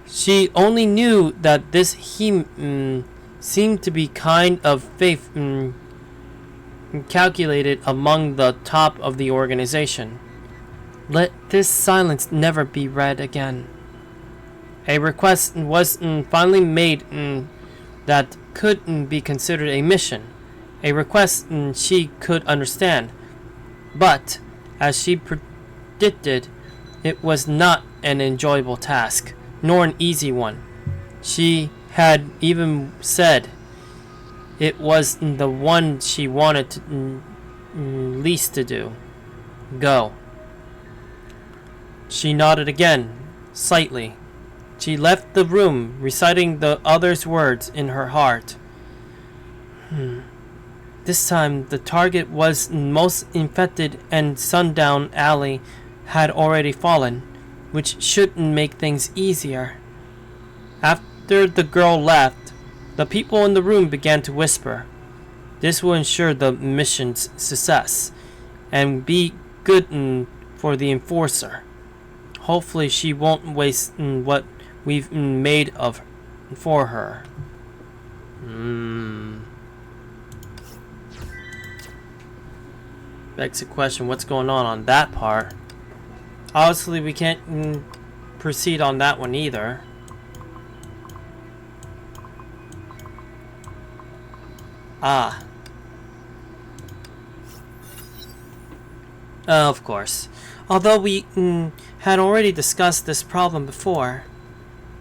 A: She only knew that this hymn seemed to be kind of faith calculated among the top of the organization. Let this silence never be read again. A request was finally made that could be considered a mission. A request she could understand. But, as she predicted, it was not an enjoyable task, nor an easy one. She had even said it was the one she wanted least to do. Go. She nodded again, slightly. She left the room, reciting the other's words in her heart. This time, the target was most infected and Sundown Alley had already fallen, which should make things easier. After the girl left, the people in the room began to whisper. This will ensure the mission's success and be good for the enforcer. Hopefully she won't waste what we've made of for her. Begs the question, what's going on that part? Obviously we can't proceed on that one either. Of course. Although we had already discussed this problem before.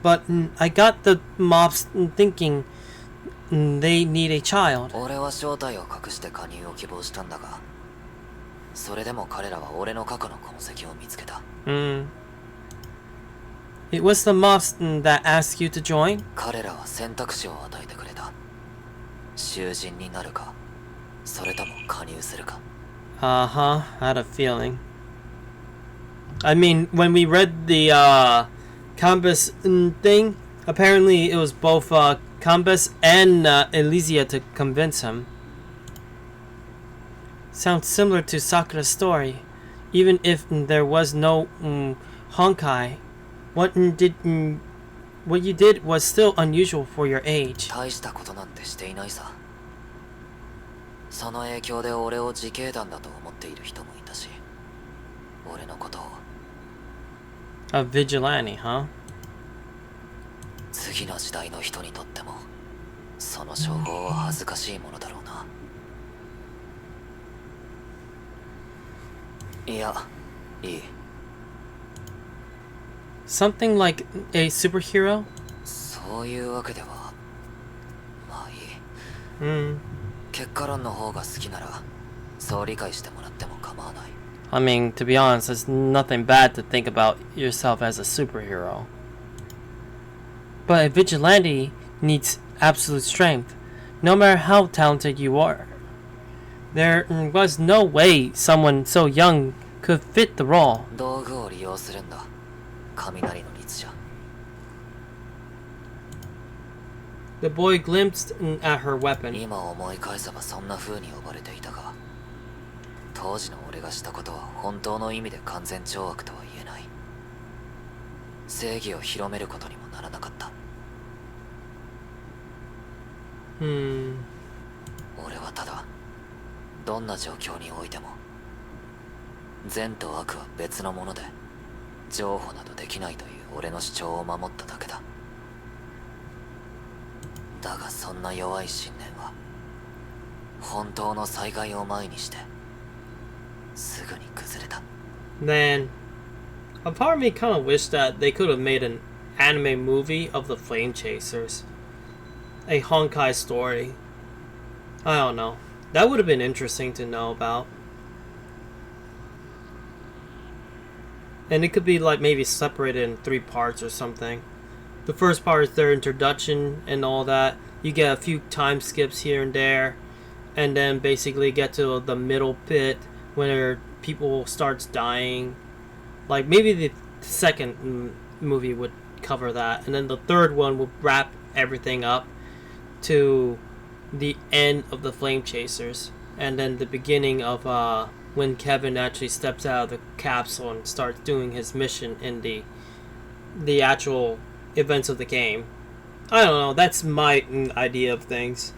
A: But I got the mobs thinking they need a child.
E: 俺は正体を隠して加入を希望したんだが、それでも彼らは俺の過去の痕跡を見つけた。
A: It was the mobs that asked you to join?
E: 彼らは選択肢を与えてくれた。囚人になるか、それとも加入するか。
A: I had a feeling. I mean, when we read the Cambus thing, apparently it was both Cambus and Elysia to convince him. Sounds similar to Sakura's story, even if there was no Honkai. What you did was still unusual for your age.
E: 大したことなんてしていないさ。その影響で俺を自警団だと思っている人もいたし、俺のことを。
A: A vigilante, huh?
E: 次の時代の人にとっても、その称号は恥ずかしいものだろうな。いや、いい。
A: Something like a superhero?
E: そういうわけでは、まあいい。結果論の方が好きなら、そう理解してもらっても構わない。
A: I mean, to be honest, there's nothing bad to think about yourself as a superhero. But a vigilante needs absolute strength, no matter how talented you are. There was no way someone so young could fit the role.
E: 道具を利用するんだ。雷の律者。
A: The boy glimpsed at her weapon.
E: 今思い返せばそんな風に呼ばれていたが、当時の俺がしたことは本当の意味で完全懲悪とは言えない。正義を広めることにもならなかった。俺はただ、どんな状況においても善と悪は別のもので譲歩などできないという俺の主張を守っただけだ。だがそんな弱い信念は本当の災害を前にしてすぐに崩れた。
A: Man, a part of me kind of wished that they could have made an anime movie of the Flamechasers. A Honkai story. I don't know. That would have been interesting to know about. And it could be like maybe separated in 3 parts or something. The first part is their introduction and all that. You get a few time skips here and there. And then basically get to the middle bit where people starts dying. Like maybe the second movie would cover that. And then the third one would wrap everything up to the end of the Flamechasers. And then the beginning of when Kevin actually steps out of the capsule and starts doing his mission in the actual events of the game. I don't know, that's my idea of things.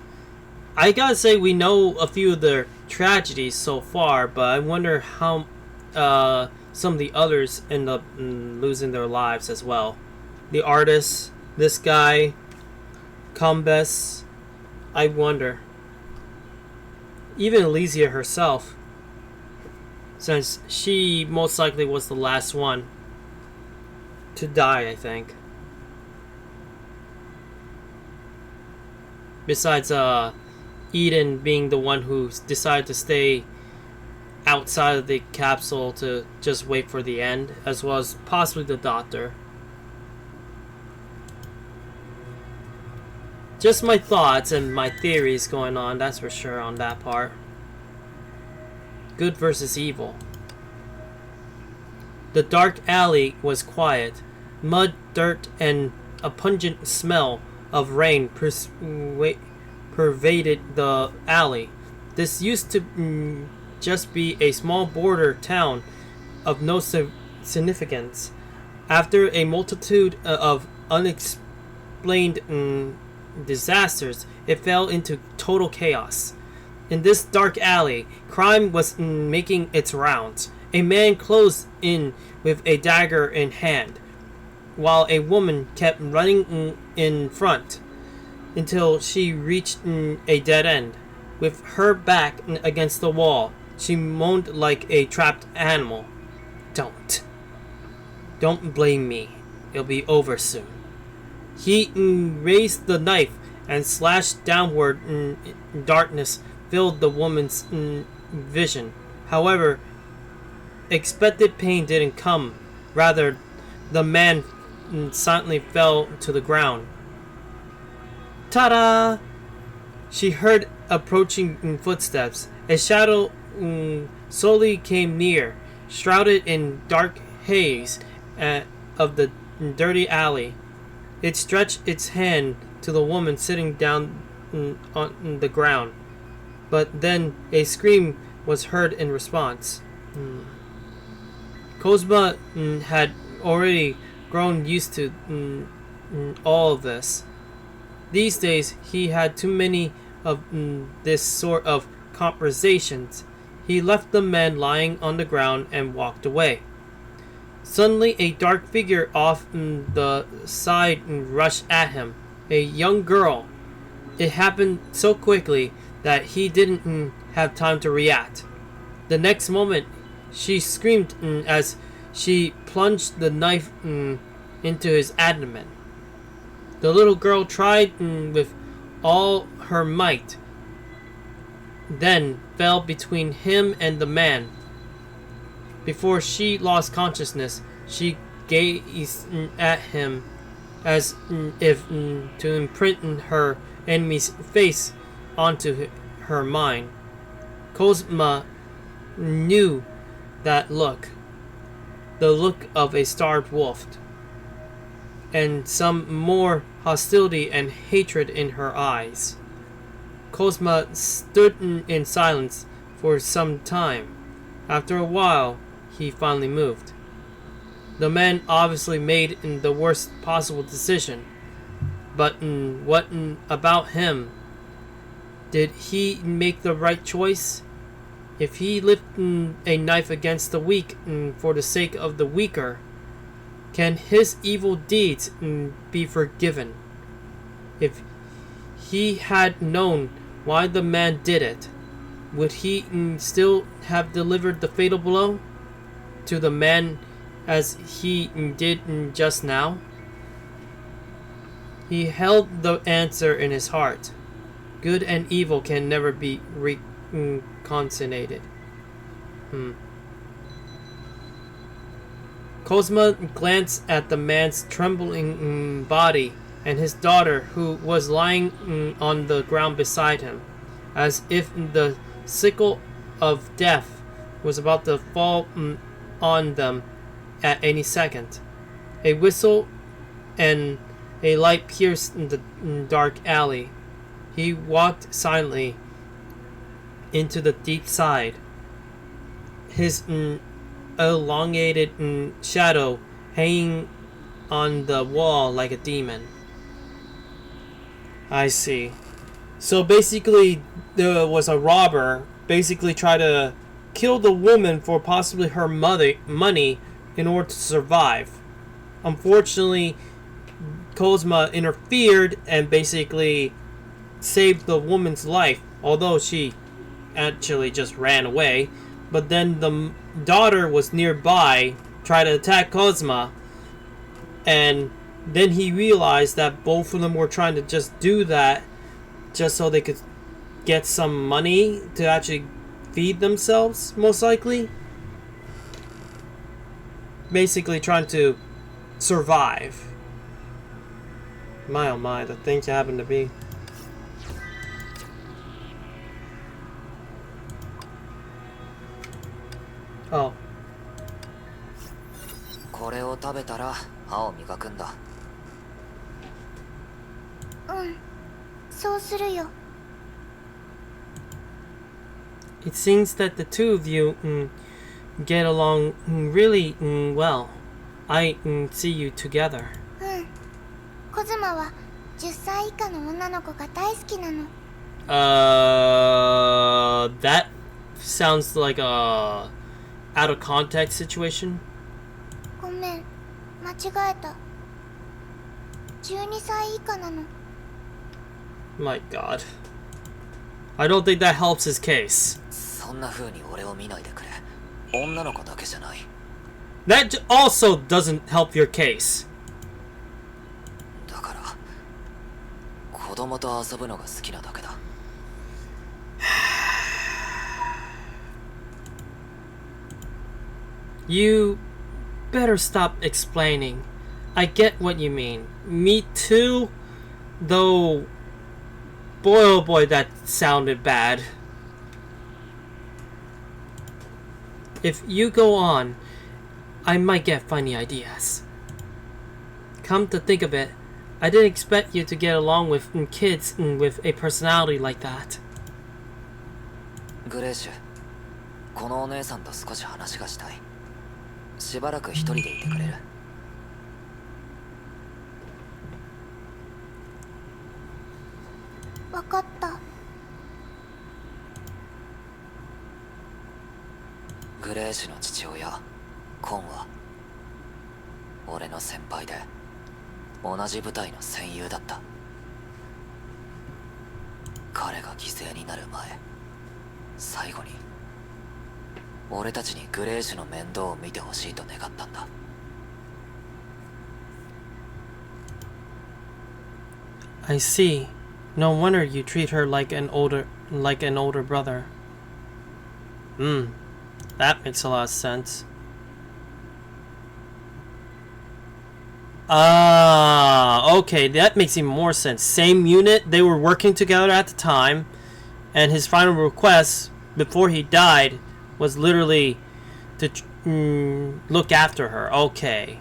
A: I gotta say, we know a few of the tragedies so far, but I wonder how some of the others end up losing their lives as well. The artist, this guy, Combes, I wonder. Even Elysia herself, since she most likely was the last one to die, I think. Besides Eden being the one who decided to stay outside of the capsule to just wait for the end, as well as possibly the doctor. Just my thoughts and my theories going on, that's for sure on that part. Good versus evil. The dark alley was quiet. Mud, dirt, and a pungent smell of rain pervaded the alley. This used to just be a small border town of no significance. After a multitude of unexplained disasters, it fell into total chaos. In this dark alley, crime was making its rounds. A man closed in with a dagger in hand, while a woman kept running in front until she reached a dead end. With her back against the wall, she moaned like a trapped animal. Don't blame me. It'll be over soon. He raised the knife and slashed downward. Darkness filled the woman's vision. However, expected pain didn't come. Rather, the man silently fell to the ground. Ta-da! She heard approaching footsteps. A shadow slowly came near, shrouded in dark haze of the dirty alley. It stretched its hand to the woman sitting down on the ground, but then a scream was heard in response. Kozma had already grown used to all of this. These days, he had too many of this sort of conversations. He left the man lying on the ground and walked away. Suddenly, a dark figure off the side rushed at him. A young girl. It happened so quickly that he didn't have time to react. The next moment, she screamed as she plunged the knife into his abdomen. The little girl tried with all her might, then fell between him and the man. Before she lost consciousness, she gazed at him as if to imprint her enemy's face onto her mind. Kozma knew that look, the look of a starved wolf. and some more hostility and hatred in her eyes. Cosma stood in silence for some time. After a while, he finally moved. The man obviously made the worst possible decision, but what about him? Did he make the right choice? If he lifted a knife against the weak for the sake of the weaker, can his evil deeds be forgiven? If he had known why the man did it, would he still have delivered the fatal blow to the man as he did just now? He held the answer in his heart. Good and evil can never be reconciliated. Cosma glanced at the man's trembling body and his daughter, who was lying on the ground beside him, as if the sickle of death was about to fall on them at any second. A whistle and a light pierced the dark alley. He walked silently into the deep side, his elongated shadow hanging on the wall like a demon. I see. So basically, there was a robber basically tried to kill the woman for possibly her money in order to survive. Unfortunately, Cosma interfered and basically saved the woman's life, although she actually just ran away. But then the daughter was nearby, tried to attack Cosma, and then he realized that both of them were trying to just do that just so they could get some money to actually feed themselves, most likely. Basically trying to survive. My oh my, the things that happen to be. Oh.
E: これを食べたら歯を磨くんだ。
C: そうするよ。
A: It seems that the two of you get along really well. I see you together.
C: コズマは10歳以下の女の子が大好きなの。
A: That sounds like a out of context situation.
C: ごめん、間違えた。12歳以下なの。
A: My God. I don't think that helps his case.
E: そんな風に俺を見ないでくれ。女の子だけじゃない。
A: That also doesn't help your case.
E: だから子供と遊ぶのが好きなだけだ。
A: You better stop explaining. I get what you mean. Me too, though. Boy oh boy, that sounded bad. If you go on, I might get funny ideas. Come to think of it, I didn't expect you to get along with kids with a personality like that.
E: グレーシュ、このお姉さんと少し話がしたい。しばらく一人でいてくれる？
C: わかった。
E: グレーシュの父親、コンは俺の先輩で同じ部隊の戦友だった。彼が犠牲になる前、最後に俺たちにグレーシュの面倒を見てほしいと願ったんだ。
A: I see. No wonder you treat her like an older brother. That makes a lot of sense. Okay, that makes even more sense. Same unit, they were working together at the time, and his final request before he died was literally to look after her. Okay.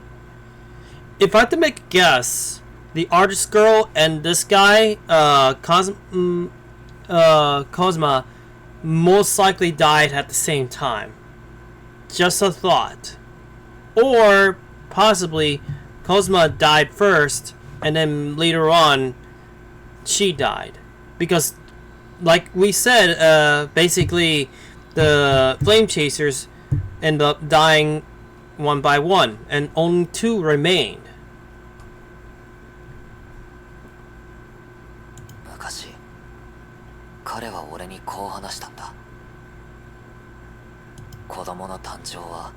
A: if I had to make a guess, the artist girl and this guy, Cosma, most likely died at the same time. Just a thought. Or possibly Cosma died first, and then later on, she died. Because, like we said, basically, the Flamechasers end up dying one by one, and only 2 remained.
E: 昔彼は俺にこう話したんだ。子供の誕生は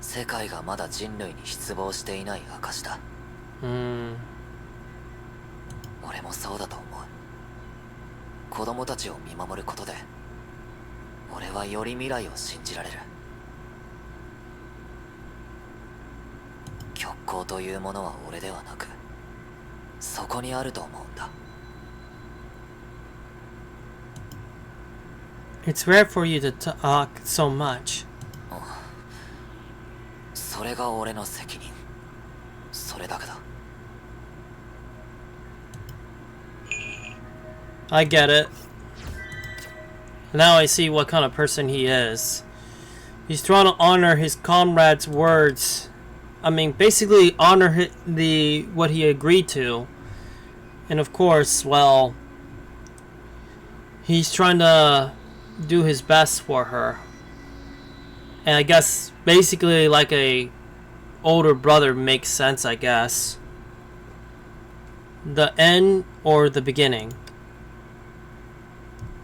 E: 世界がまだ人類に失望していない証だ。俺もそうだと思う。子供たちを見守ることで俺はより未来を信じられる。極光というものは俺ではなくそこにあると思うんだ。
A: It's rare for you to talk so much.
E: それが俺の責任。それだけだ。
A: I get it. Now I see what kind of person he is. He's trying to honor his comrade's words. I mean, basically honor what he agreed to. And of course, well, he's trying to do his best for her. And I guess basically like a older brother makes sense, I guess. The end or the beginning.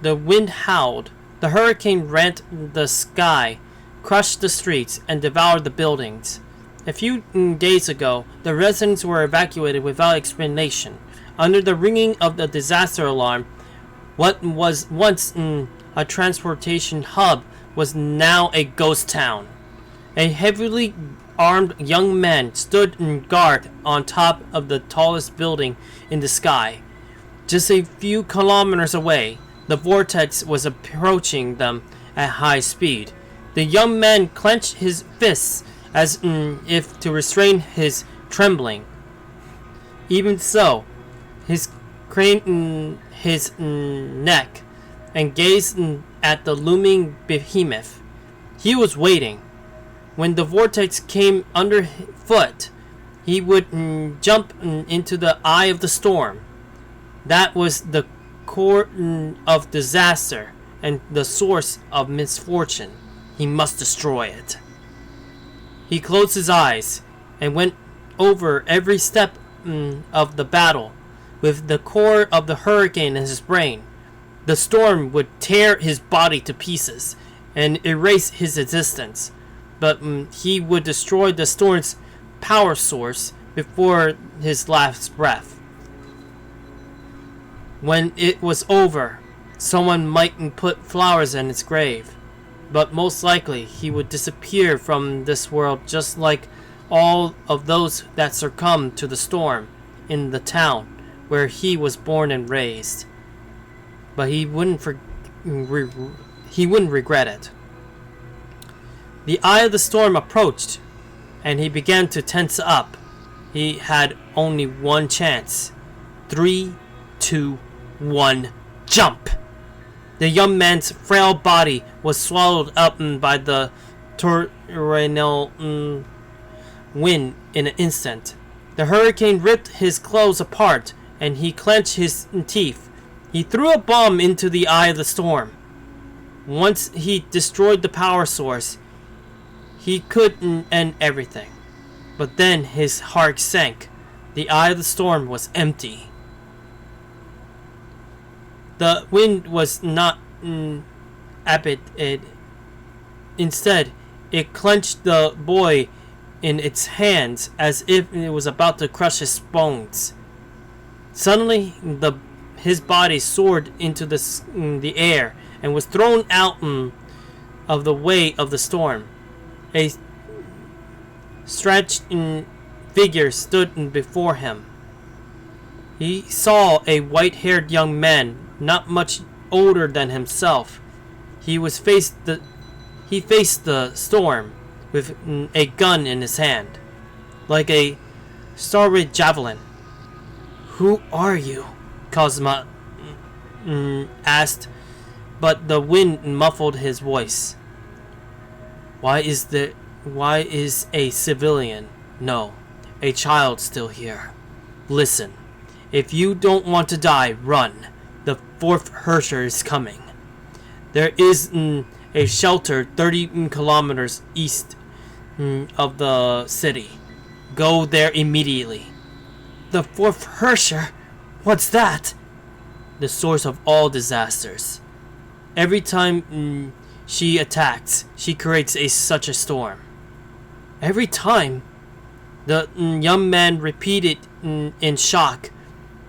A: The wind howled. The hurricane rent the sky, crushed the streets, and devoured the buildings. A few days ago, the residents were evacuated without explanation. Under the ringing of the disaster alarm, what was once a transportation hub was now a ghost town. A heavily armed young man stood in guard on top of the tallest building in the sky. Just a few kilometers away, the vortex was approaching them at high speed. The young man clenched his fists as if to restrain his trembling. Even so, his craned his neck and gazed at the looming behemoth. He was waiting. When the vortex came underfoot, he would jump into the eye of the storm. That was the core of disaster and the source of misfortune. He must destroy it. He closed his eyes and went over every step of the battle with the core of the hurricane in his brain. The storm would tear his body to pieces and erase his existence, but he would destroy the storm's power source before his last breath. When it was over, someone might put flowers in his grave, but most likely he would disappear from this world just like all of those that succumbed to the storm in the town where he was born and raised. But he wouldn't regret it. The eye of the storm approached, and he began to tense up. He had only one chance. 3, 2, 1, jump! The young man's frail body was swallowed up by the torrential wind in an instant. The hurricane ripped his clothes apart, and he clenched his teeth. He threw a bomb into the eye of the storm. Once he destroyed the power source, he could end everything. But then his heart sank. The eye of the storm was empty. The wind was not abated. Instead, it clenched the boy in its hands as if it was about to crush his bones. Suddenly, his body soared into the air and was thrown out of the way of the storm. A stretched figure stood before him. He saw a white-haired young man, not much older than himself. He faced the storm with a gun in his hand. Like a Start with javelin. Who are you? Cosma asked, but the wind muffled his voice. Why is a civilian, no, a child still here? Listen, if you don't want to die, run. The 4th Hersher is coming. There is a shelter 30 kilometers east of the city. Go there immediately. The 4th Hersher? What's that? The source of all disasters. Every time she attacks, she creates such a storm. Every time? The young man repeated in shock.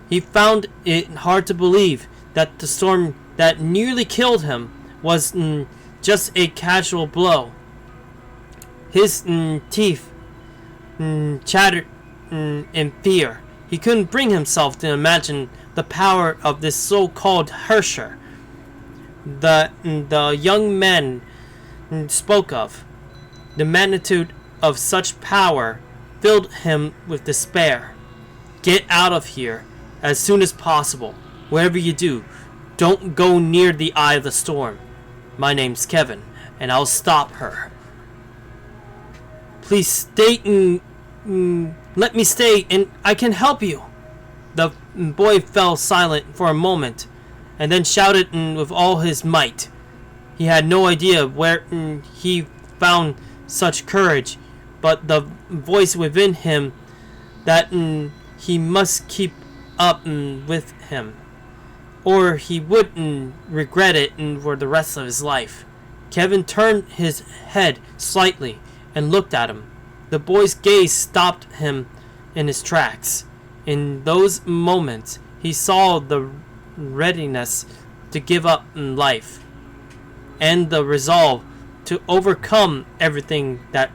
A: He found it hard to believe that the storm that nearly killed him was just a casual blow. His teeth chattered in fear. He couldn't bring himself to imagine the power of this so-called Hersher. The young man spoke of. The magnitude of such power filled him with despair. Get out of here as soon as possible. Whatever you do, don't go near the eye of the storm. My name's Kevin, and I'll stop her. Please stay let me stay, and I can help you. The boy fell silent for a moment, and then shouted with all his might. He had no idea where he found such courage, but the voice within him that he must keep up with him, or he would regret it for the rest of his life. Kevin turned his head slightly and looked at him. The boy's gaze stopped him in his tracks. In those moments, he saw the readiness to give up life and the resolve to overcome everything that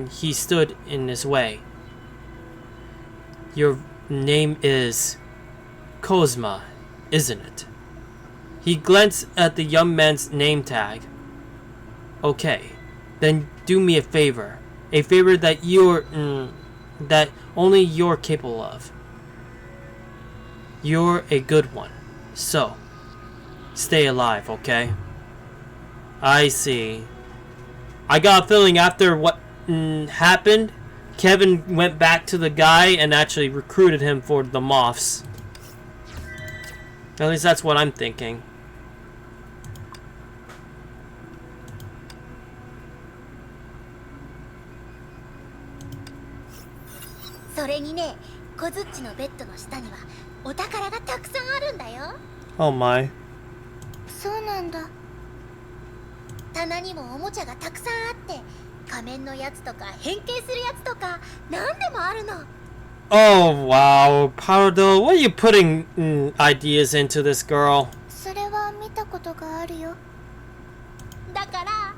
A: he stood in his way. Your name is Cosma, isn't it? He glanced at the young man's name tag. Okay, then do me a favor that that only you're capable of. You're a good one, so stay alive, okay? I see. I got a feeling after what happened, Kevin went back to the guy and actually recruited him for the moths. At least that's what I'm thinking. Oh my.
C: そうなんだ。
B: 棚にもおもちゃがたくさんあって、仮面のやつとか変形するやつとか何でもあるの。
A: Oh wow, Pardo, what are you putting ideas into this girl?
C: それは見たことがあるよ。
B: だから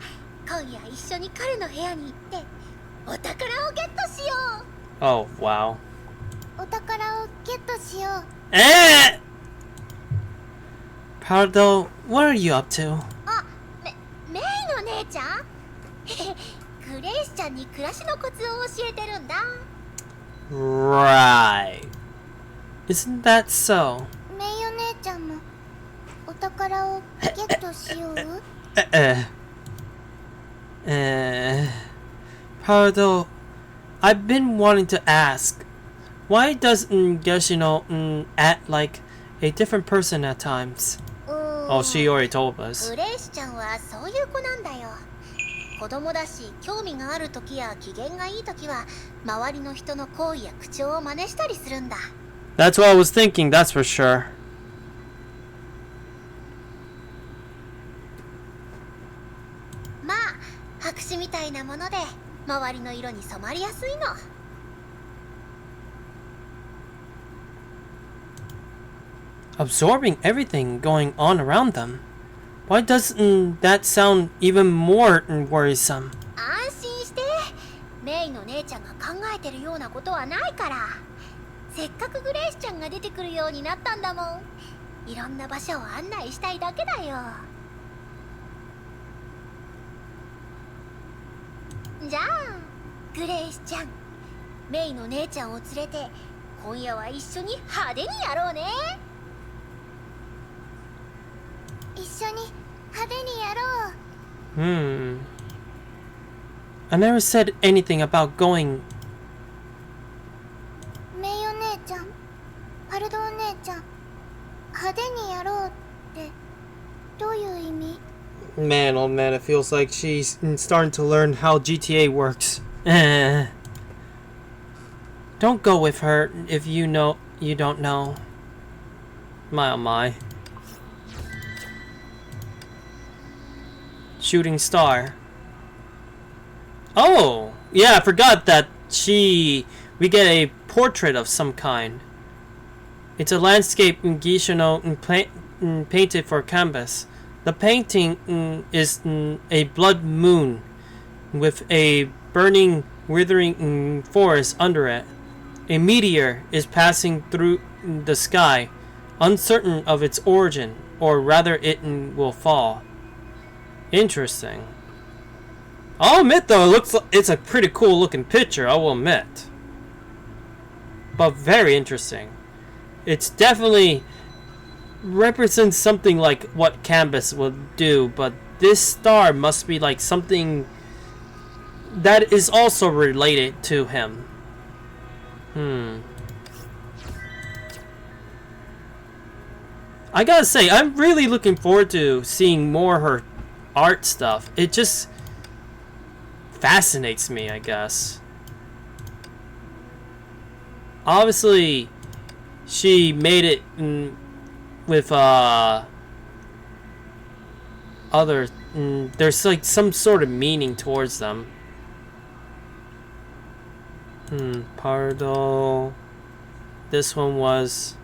B: 今夜一緒に彼の部屋に行ってお宝をゲットしよう。
A: Oh wow.
C: お宝をゲットしよう。
A: Pardo, what are you up to?
B: あ、メイの姉ちゃんグレイスちゃんに暮らしのコツを教えてるんだ。
A: Right. Isn't that so?
C: メイお姉ちゃんもお宝をゲットしよう
A: Pardo, I've been wanting to ask, why does Yoshino act like a different person at times? Oh, she already told us.
B: グレイスちゃんはそういう子なんだよ。子供だし、興味がある時や機嫌がいい時は周りの人の行為や口調を真似したりするんだ。
A: That's what I was thinking, that's for sure.
B: まあ、白紙みたいなもので周りの色に染まりやすいの。
A: Absorbing everything going on around them. Why doesn't that sound even more worrisome?
B: 安心して、メイの姉ちゃんが考えてるようなことはないから。せっかくグレイスちゃんが出てくるようになったんだもん。いろんな場所を案内したいだけだよ。じゃあ、グレイスちゃん、
C: メイの姉ちゃんを連れて今夜は一緒に派手にやろうね。一緒に派手にやろう。
A: I never said anything about going.
C: メイお姉ちゃん、パルドお姉ちゃん、派手にやろうってどういう意味？
A: Man, oh man, it feels like she's starting to learn how GTA works. Don't go with her if you don't know. My oh my. Shooting star. Oh, yeah, I forgot that we get a portrait of some kind. It's a landscape in Gishino painted for canvas. The painting is a blood moon with a burning, withering forest under it. A meteor is passing through the sky, uncertain of its origin, or rather it will fall. Interesting. I'll admit though, it's a pretty cool looking picture, I will admit. But very interesting. It's definitely represents something like what canvas would do, but this star must be like something that is also related to him. I gotta say, I'm really looking forward to seeing more of her art stuff. It just fascinates me, I guess. Obviously, she made it with other. There's like some sort of meaning towards them. Pardo. This one was.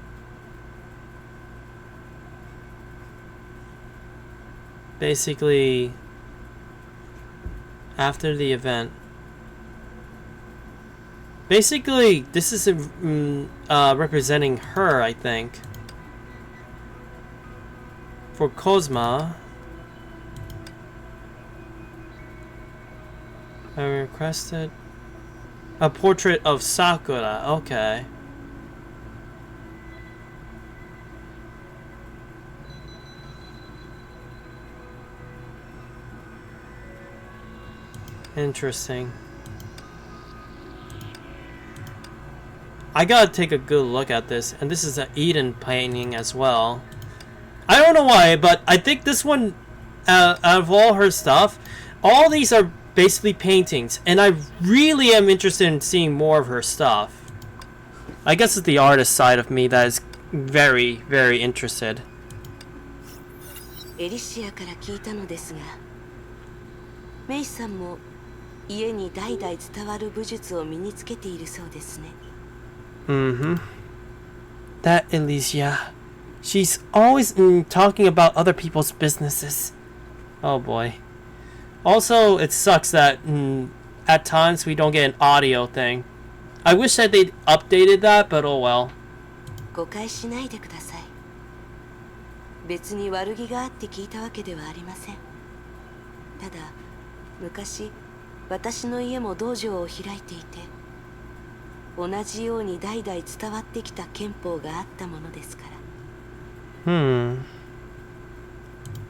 A: Basically, after the event. Basically, this is representing her, I think. For Cosma, I requested a portrait of Sakura. Okay. Interesting. I gotta take a good look at this, and this is an Eden painting as well. I don't know why, but I think this one, out of all her stuff, all these are basically paintings, and I really am interested in seeing more of her stuff. I guess it's the artist side of me that is very, very interested.
B: エリシアから聞いたのですが、メイさんも家に代々伝わる武術を身につけているそうですね。
A: That Alicia. She's always talking about other people's businesses. Oh boy. Also, it sucks that at times we don't get an audio thing. I wish that they'd updated that, but oh well.
B: 誤解しないでください。別に悪気があって聞いたわけではありません。ただ、昔、私の家も道場を開いていて、同じように代々伝わってきた憲法があったものですから。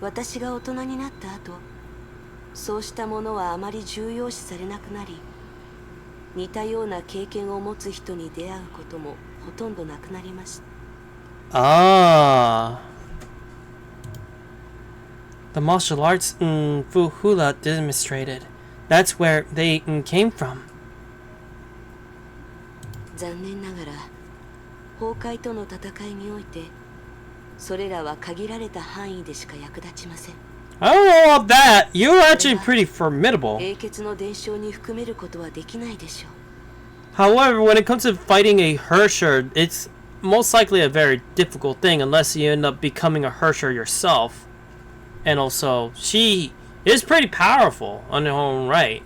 B: 私が大人になった後、そうしたものはあまり重要視されなくなり、似たような経験を持つ人に出会うこともほとんどなくなりました。
A: The martial arts Fuhula demonstrated. That's where they came from.
B: 残念ながら、崩壊との戦いにおいて、それらは限られた範囲でしか役立ちません。
A: I don't know about that. You're actually pretty formidable.
B: 英傑の伝承に含めることはできないでしょう。
A: However, when it comes to fighting a Hersher, it's most likely a very difficult thing unless you end up becoming a Hersher yourself. And also, she is pretty powerful on her own right.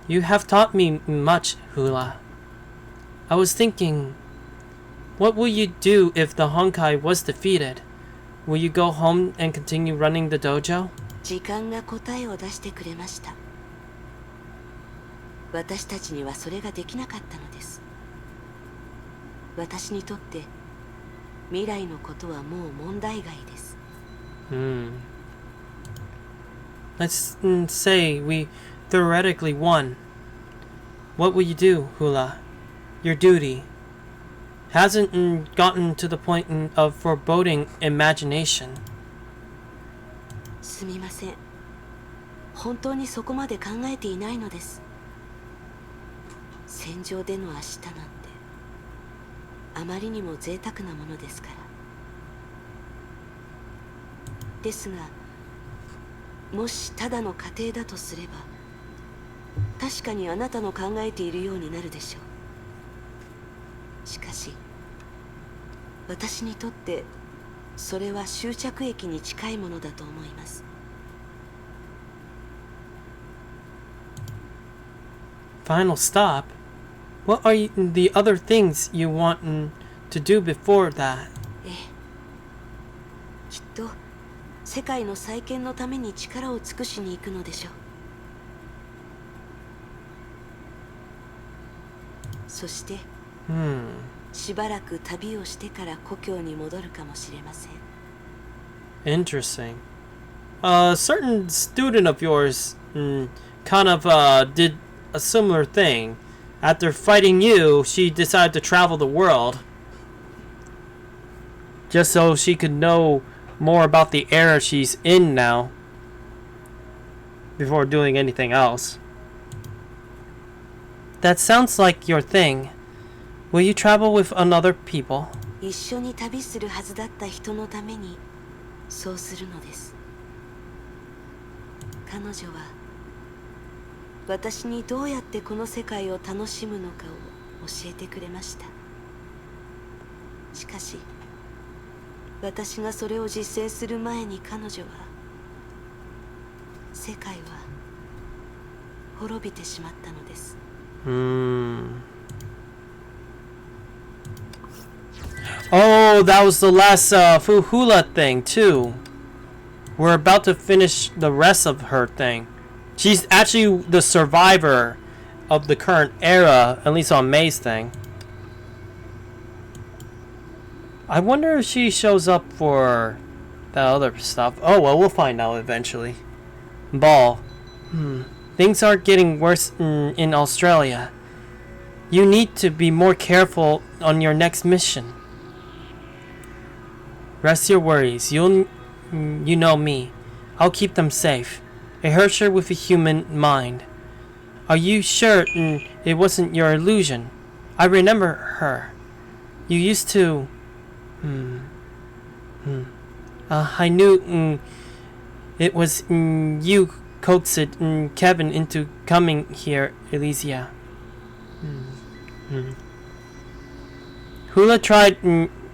A: You have taught me much, Hula. I was thinking, what will you do if the Honkai was defeated? Will you go home and continue running the dojo?
B: 時間が答えを出してくれました。私たちにはそれができなかったのです。私にとって未来のことはもう問題外です。
A: Let's say we theoretically won. What will you do, Hula? Your duty hasn't gotten to the point of foreboding imagination.
B: すみません。本当にそこまで考えていないのです。戦場での明日なんてあまりにも贅沢なものですから。ですが、もしただの家庭だとすれば、確かにあなたの考えているようになるでしょう。しかし、私にとってそれは終着駅に近いものだと思います。
A: Final stop? What are the other things you want to do before that?
B: ええ、きっと世界の再建のために力を尽くしに行くのでしょう。そして、しばらく旅をしてから故郷に戻るかもしれません。
A: Interesting. A certain student of yours kind of did a similar thing. After fighting you, she decided to travel the world just so she could know more about the era she's in now before doing anything else. That sounds like your thing. Will you travel with another people?
B: 一緒に旅するはずだった人のためにそうするのです。彼女は私にどうやってこの世界を楽しむのかを教えてくれました。しかし、私がそれを実践する前に彼女は、世界は滅びてしまったのです。
A: Oh, that was the last Fuhula thing too. We're about to finish the rest of her thing. She's actually the survivor of the current era, at least on May's thing. I wonder if she shows up for that other stuff. Oh well, we'll find out eventually. Ball. Things are getting worse in Australia. You need to be more careful on your next mission. Rest your worries. You know me. I'll keep them safe. A Hersher with a human mind. Are you sure it wasn't your illusion? I remember her. You used to... I knew it was you coaxed Kevin into coming here, Elysia. Hula tried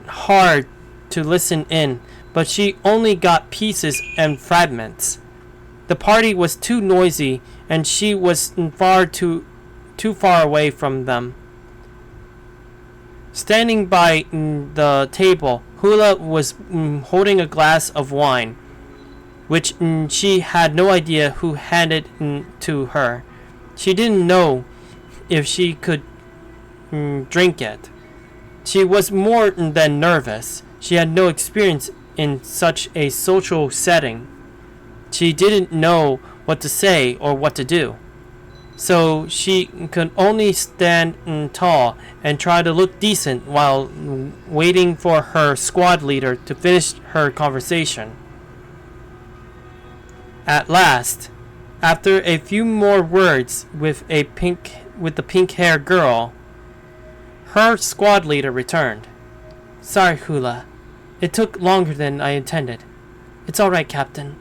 A: hard to listen in, but she only got pieces and fragments. The party was too noisy, and she was too far away from them. Standing by the table, Hula was holding a glass of wine, which she had no idea who handed to her. She didn't know if she could drink it. She was more than nervous. She had no experience in such a social setting. She didn't know what to say or what to do. So she could only stand tall and try to look decent while waiting for her squad leader to finish her conversation. At last, after a few more words with the pink-haired girl, her squad leader returned. Sorry, Hula. It took longer than I intended. It's all right, Captain.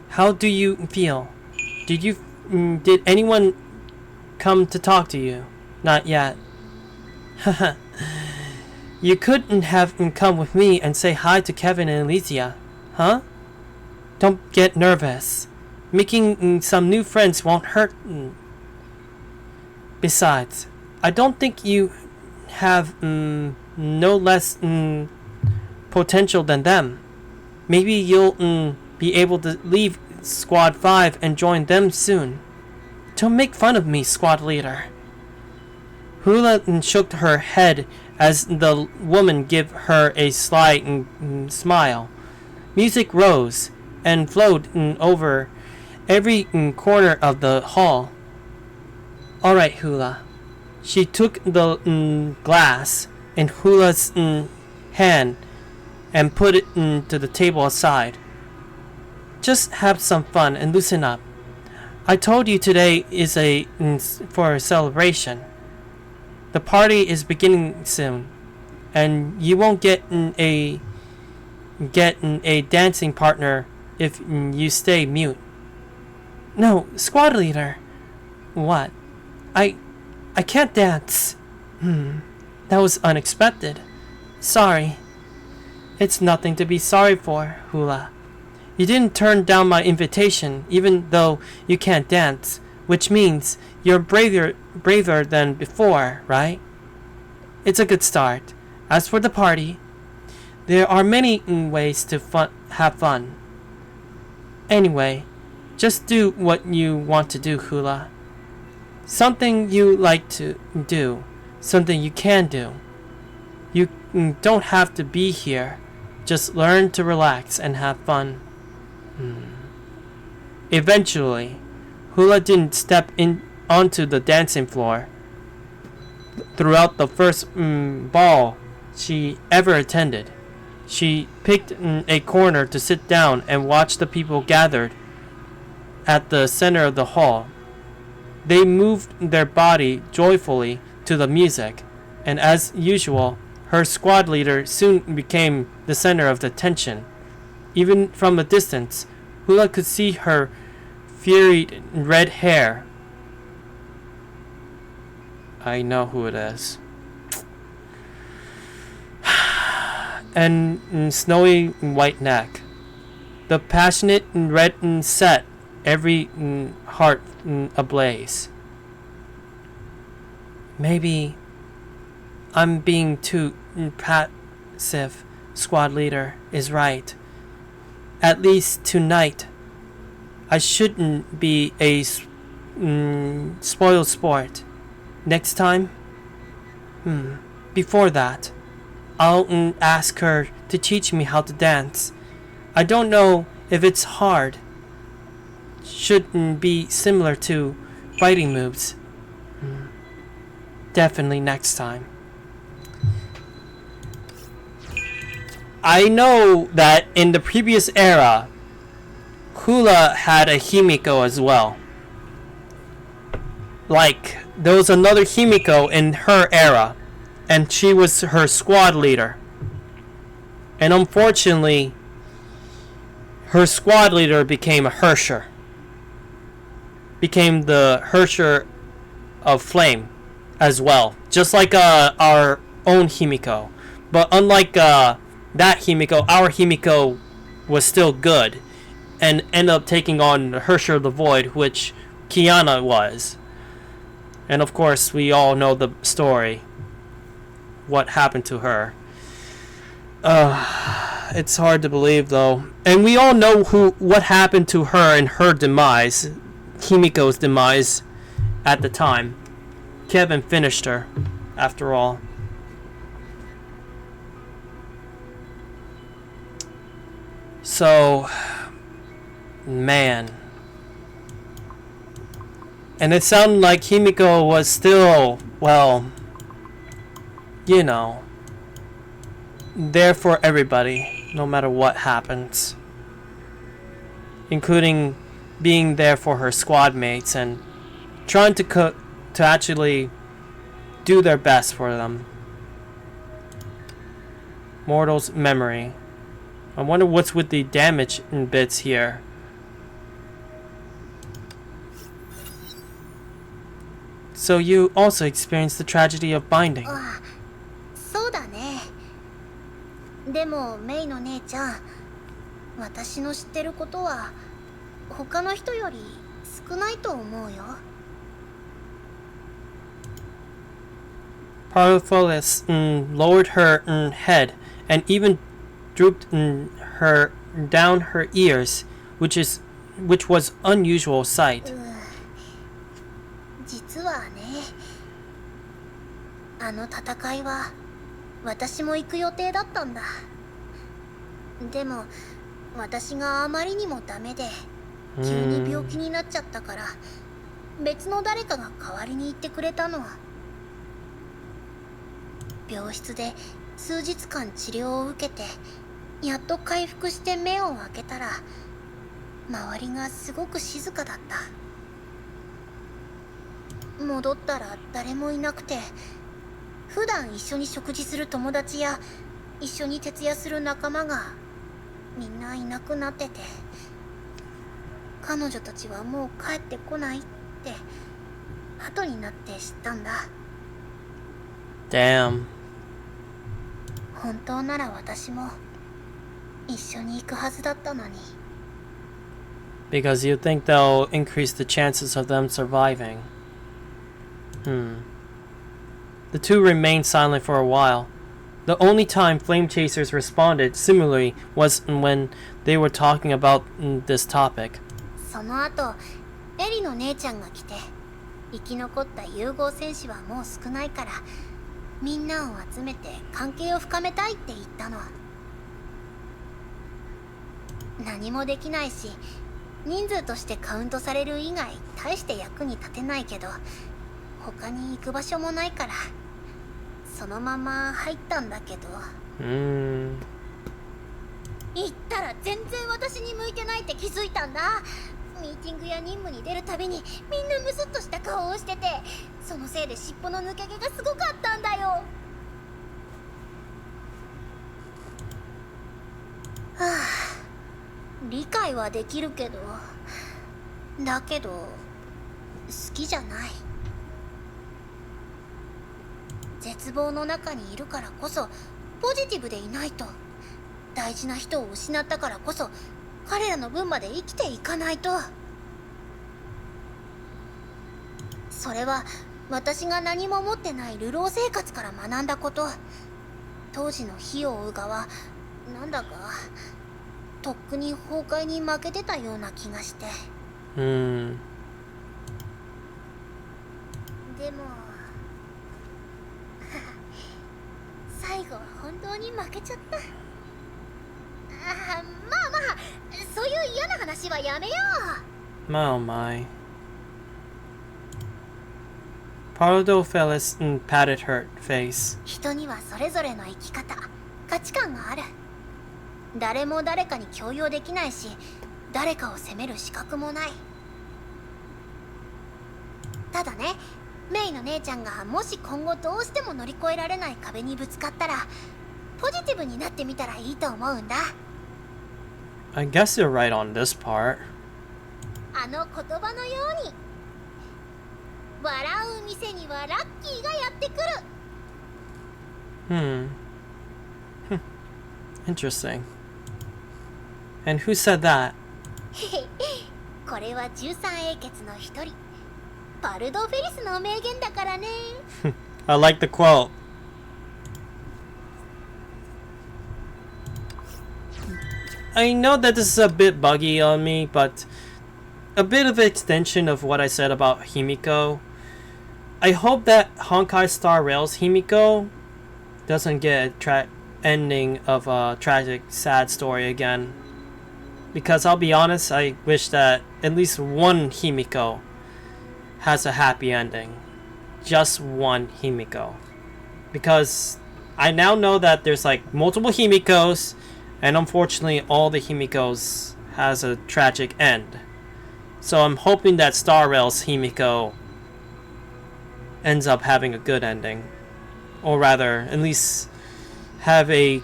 A: How do you feel? Did anyone come to talk to you? Not yet. Haha. You couldn't have come with me and say hi to Kevin and Elysia, huh? Don't get nervous. Making some new friends won't hurt. Besides, I don't think you have no less potential than them. Maybe you'll be able to leave Squad 5 and join them soon. Don't make fun of me, squad leader. Hula shook her head as the woman gave her a sly smile. Music rose and flowed over every corner of the hall. All right, Hula. She took the glass in Hula's hand and put it to the table aside. Just have some fun and loosen up. I told you today is for a celebration. The party is beginning soon, and you won't get a dancing partner if you stay mute. No, squad leader. What? I can't dance. That was unexpected. Sorry. It's nothing to be sorry for, Hula. You didn't turn down my invitation, even though you can't dance, which means you're braver than before, right? It's a good start. As for the party, there are many ways to have fun. Anyway, just do what you want to do, Hula. Something you like to do, something you can do. You don't have to be here. Just learn to relax and have fun. Eventually, Hula didn't step onto the dancing floor. Throughout the first ball she ever attended, she picked a corner to sit down and watch the people gathered at the center of the hall. They moved their body joyfully to the music, and as usual, her squad leader soon became the center of the attention. Even from a distance, Hula could see her fiery red hair. I know who it is. And snowy white neck. The passionate red set every heart ablaze. Maybe I'm being too passive. Squad leader is right. At least tonight, I shouldn't be a spoiled sport. Next time? Before that, I'll ask her to teach me how to dance. I don't know if it's hard. Shouldn't be similar to fighting moves. Definitely next time. I know that in the previous era, Hula had a Himiko as well. Like, there was another Himiko in her era, and she was her squad leader. And unfortunately, her squad leader became a Hersher. Became the Hersher of Flame as well. Just like our own Himiko. But unlike that Himiko, our Himiko was still good and ended up taking on Hersher of the Void, which Kiana was. And of course, we all know the story. What happened to her. It's hard to believe though. And we all know what happened to her and her demise. Himiko's demise at the time. Kevin finished her, after all. So, man. And it sounded like Himiko was still, well, you know, there for everybody, no matter what happens. Including being there for her squad mates and trying to actually do their best for them. Mortal's memory. I wonder what's with the damage in bits here. So you also experienced the tragedy of binding.
C: そうだね。でもメイの姉ちゃん、私の知ってることは他の人より少ないと思うよ。
A: Paraphilis lowered her head and even drooped her down her ears, which was unusual sight.
C: あの戦いは私も行く予定だったんだ。でも私があまりにもダメで急に病気になっちゃったから、別の誰かが代わりに行ってくれたの。病室で数日間治療を受けてやっと回復して目を開けたら、周りがすごく静かだった。戻ったら誰もいなくて、普段一緒に食事する友達や一緒に徹夜する仲間がみんないなくなってて、彼女たちはもう帰ってこないって後になって知ったんだ。
A: Damn.
C: 本当なら私も一緒に行くはずだったのに。
A: Because you think they'll increase the chances of them surviving. The two remained silent for a while. The only time Flamechasers responded similarly was when they were talking about this topic.
C: その後エリの姉ちゃんが来て、生き残った融合戦士はもう少ないからみんなを集めて関係を深めたいって言ったの。何もできないし人数としてカウントされる以外大して役に立てないけど、他に行く場所もないからそのまま入ったんだけど。行ったら全然私に向いてないって気づいたんだ。ミーティングや任務に出るたびにみんなムスッとした顔をしてて、そのせいで尻尾の抜け毛がすごかったんだよ。はあ、理解はできるけど、だけど好きじゃない。絶望の中にいるからこそポジティブでいないと、大事な人を失ったからこそ彼らの分まで生きていかないと。それは私が何も持ってない流浪生活から学んだこと。当時の火を追う側、なんだかとっくに崩壊に負けてたような気がして。でも最後は本当に負けちゃった。まあそういう嫌な話はやめよう。
A: Oh my. Pardo Phyllis patted her face.
C: 人にはそれぞれの生き方、価値観がある。誰も誰かに強要できないし、誰かを責める資格もない。ただね、メイの姉ちゃんがもし今後どうしても乗り越えられない壁にぶつかったら、ポジティブになってみたらいいと思うんだ。
A: I guess you're right on this part.
C: あの言葉のように、笑う店にはラッキーがやってくる。
A: Interesting. And who said that?
C: これは13英傑の一人、パルド・フェリスの名言だからね。
A: I like the quote. I know that this is a bit buggy on me, but a bit of an extension of what I said about Himiko. I hope that Honkai Star Rail's Himiko doesn't get a ending of a tragic, sad story again. Because I'll be honest, I wish that at least one Himiko has a happy ending. Just one Himiko. Because I now know that there's like multiple Himikos, and unfortunately all the Himikos has a tragic end. So I'm hoping that Star Rail's Himiko ends up having a good ending. Or rather, at least have a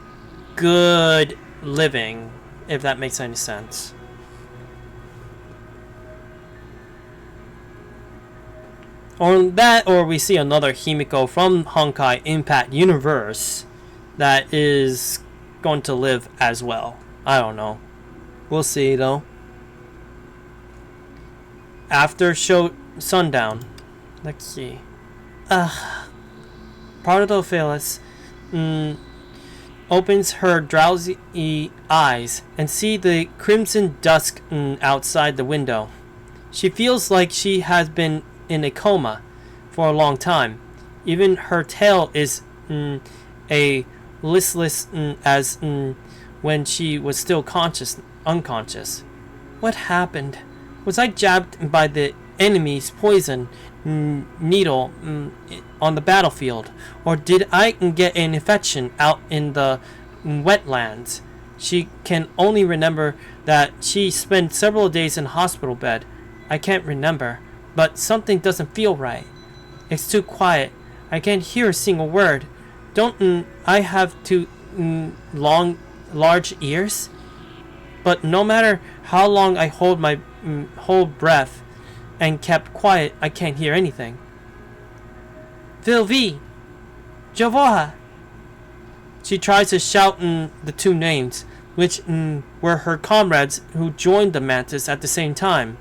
A: good living, if that makes any sense. Or that, or we see another Himiko from Honkai Impact Universe that is going to live as well. I don't know. We'll see though. After sundown. Let's see. Pardo Phyllis opens her drowsy eyes and see the crimson dusk outside the window. She feels like she has been in a coma for a long time. Even her tail is a listless as when she was still unconscious. What happened? Was I jabbed by the enemy's poison needle on the battlefield, or did I get an infection out in the wetlands? She can only remember that she spent several days in hospital bed. I can't remember, but something doesn't feel right. It's too quiet. I can't hear a single word. Don't I have too large ears? But no matter how long I hold my hold breath and kept quiet, I can't hear anything. Vilvi! Javoha! She tries to shout the two names, which were her comrades who joined the Mantis at the same time.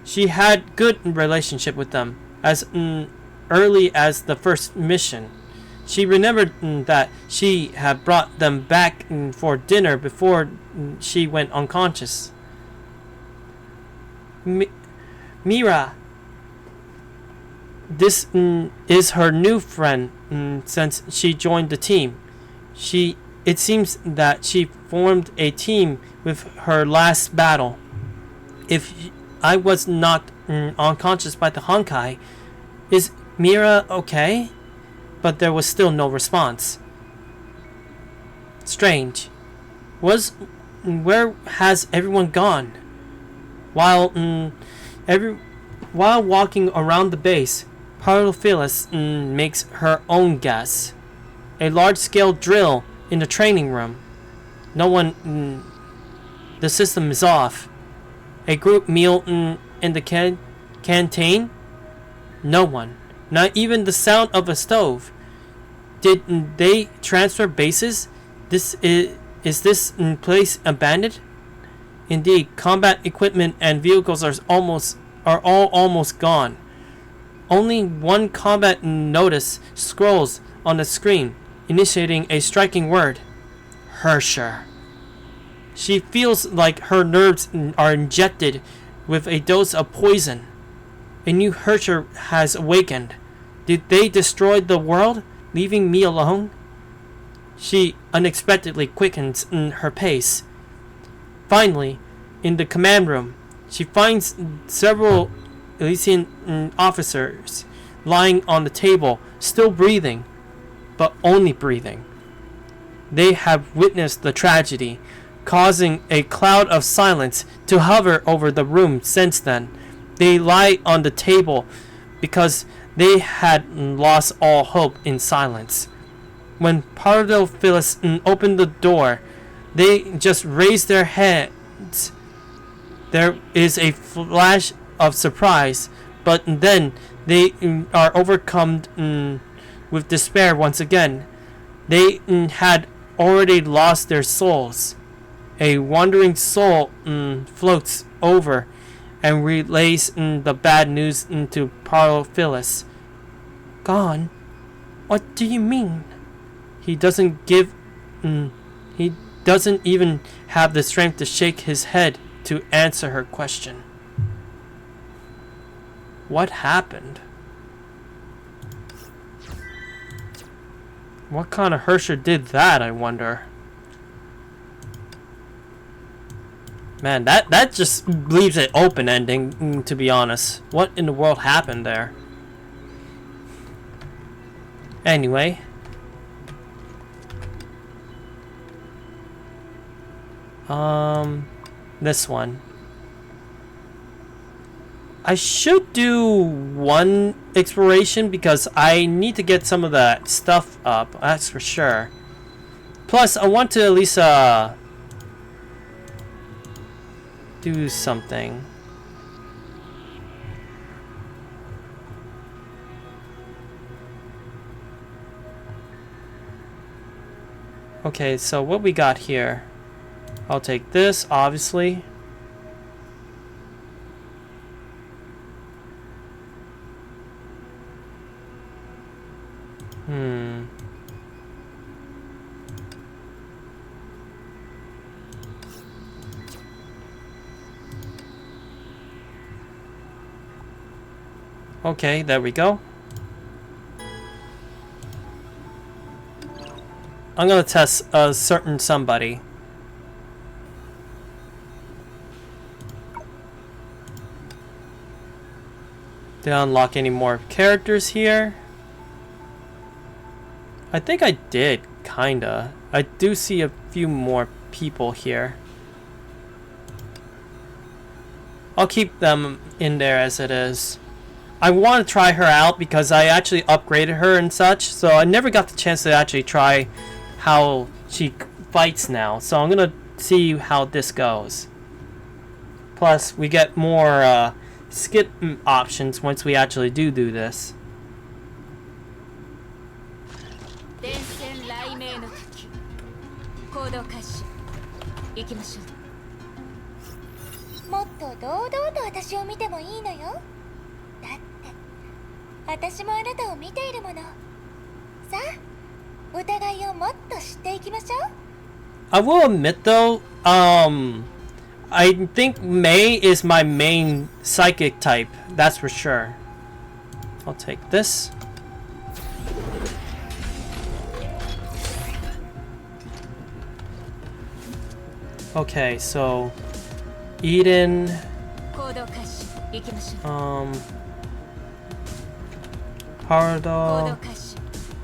A: She had good relationship with them as early as the first mission. She remembered that she had brought them back for dinner before she went unconscious. Mira. This is her new friend since she joined the team. It seems that she formed a team with her last battle. If I was knocked unconscious by the Honkai, is Mira okay? But there was still no response. Strange. Where has everyone gone? While walking around the base, Parlophilus makes her own guess. A large-scale drill in the training room. No one. The system is off. A group meal in the canteen. No one. Not even the sound of a stove. Did they transfer bases? Is this place abandoned? Indeed, combat equipment and vehicles are all almost gone. Only one combat notice scrolls on the screen, initiating a striking word. Hersher. She feels like her nerves are injected with a dose of poison. A new Hersher has awakened. Did they destroy the world, leaving me alone? She unexpectedly quickens her pace. Finally, in the command room, she finds several Elysian officers lying on the table, still breathing, but only breathing. They have witnessed the tragedy, causing a cloud of silence to hover over the room since then. They lie on the table because they had lost all hope in silence. When Pardophilus opened the door, they just raised their heads. There is a flash of surprise, but then they are overcome with despair once again. They had already lost their souls. A wandering soul floats over and relays the bad news to Parlophilus. Gone? What do you mean? He doesn't even have the strength to shake his head to answer her question. What happened? What kind of Hersher did that, I wonder? Man, that just leaves it open-ending, to be honest. What in the world happened there? Anyway. This one. I should do one exploration because I need to get some of that stuff up, that's for sure. Plus, I want to at least, do something. Okay, so what we got here? I'll take this, obviously. Okay, there we go. I'm gonna test a certain somebody. Did I unlock any more characters here? I think I did, kinda. I do see a few more people here. I'll keep them in there as it is. I want to try her out because I actually upgraded her and such, so I never got the chance to actually try how she fights now. So I'm gonna see how this goes. Plus, we get more skip options once we actually do this.
B: 電線雷鳴の時行動開始行きましょう。
C: もっと堂々と私を見てもいいのよ。だって私もあなたを見ているもの。さあ、お互いをもっと知っていきましょう。
A: I will admit though, I think May is my main psychic type, that's for sure. I'll take this. Okay, so Eden,
B: 行動開始行きましょう。 行
A: Pardo,
B: 動開始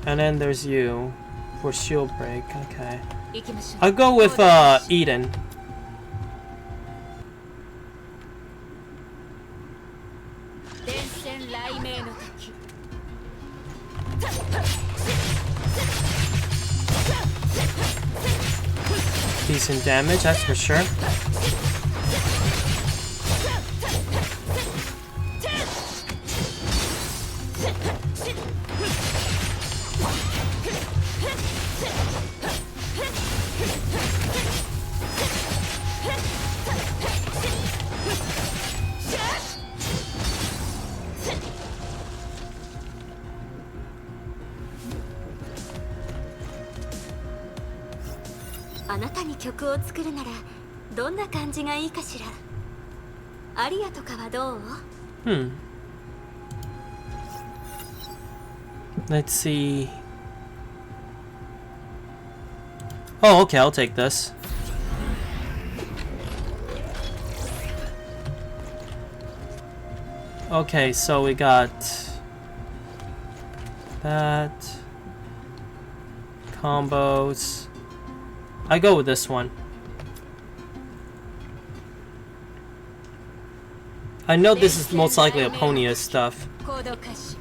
A: and then there's you for shield break. Okay,
B: 行きましょう。
A: I'll go with
B: 行動開始
A: Eden.
B: 電線雷鳴の時
A: Decent damage, that's for sure.
B: 「あなたに曲を作るならどんな感じがいいかしら。アリアとかはどう？
A: Let's see. Oh, okay, I'll take this. Okay, so we got that. Combos. I go with this one. I know this is most likely Aponia's stuff.
B: 行動開始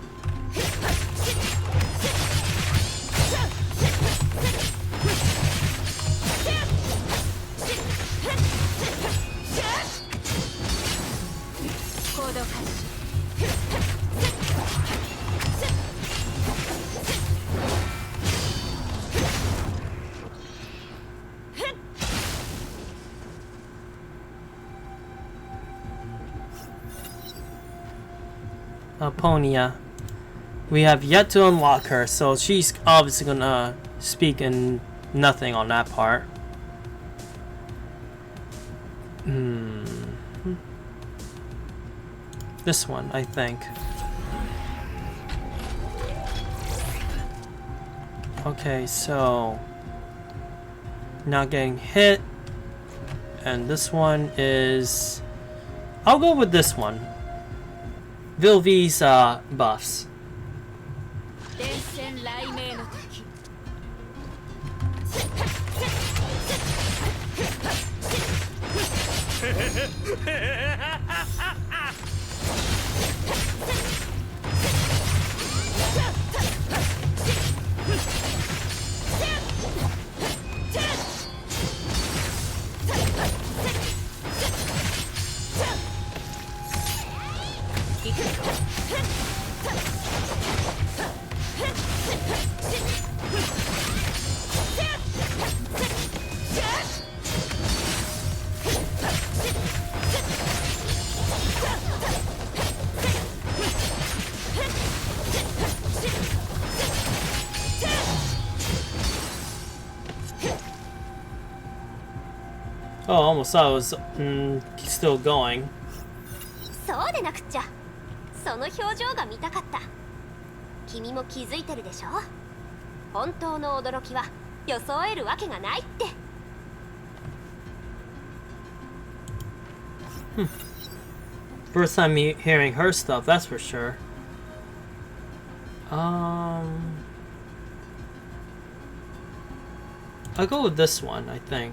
B: 行動開始
A: Aponia. We have yet to unlock her, so she's obviously gonna speak in nothing on that part. This one, I think. Okay, so not getting hit, and this one is. I'll go with this one. Vilvi's buffs.
B: 電線雷鳴の時
A: Oh, almost thought it was still going.
C: そうでなくっちゃ。
B: その表情が見たかった。君も気づいてるでしょ。本当の驚きは装えるわけがないって。
A: First time me hearing her stuff, that's for sure. I'll go with this one, I think.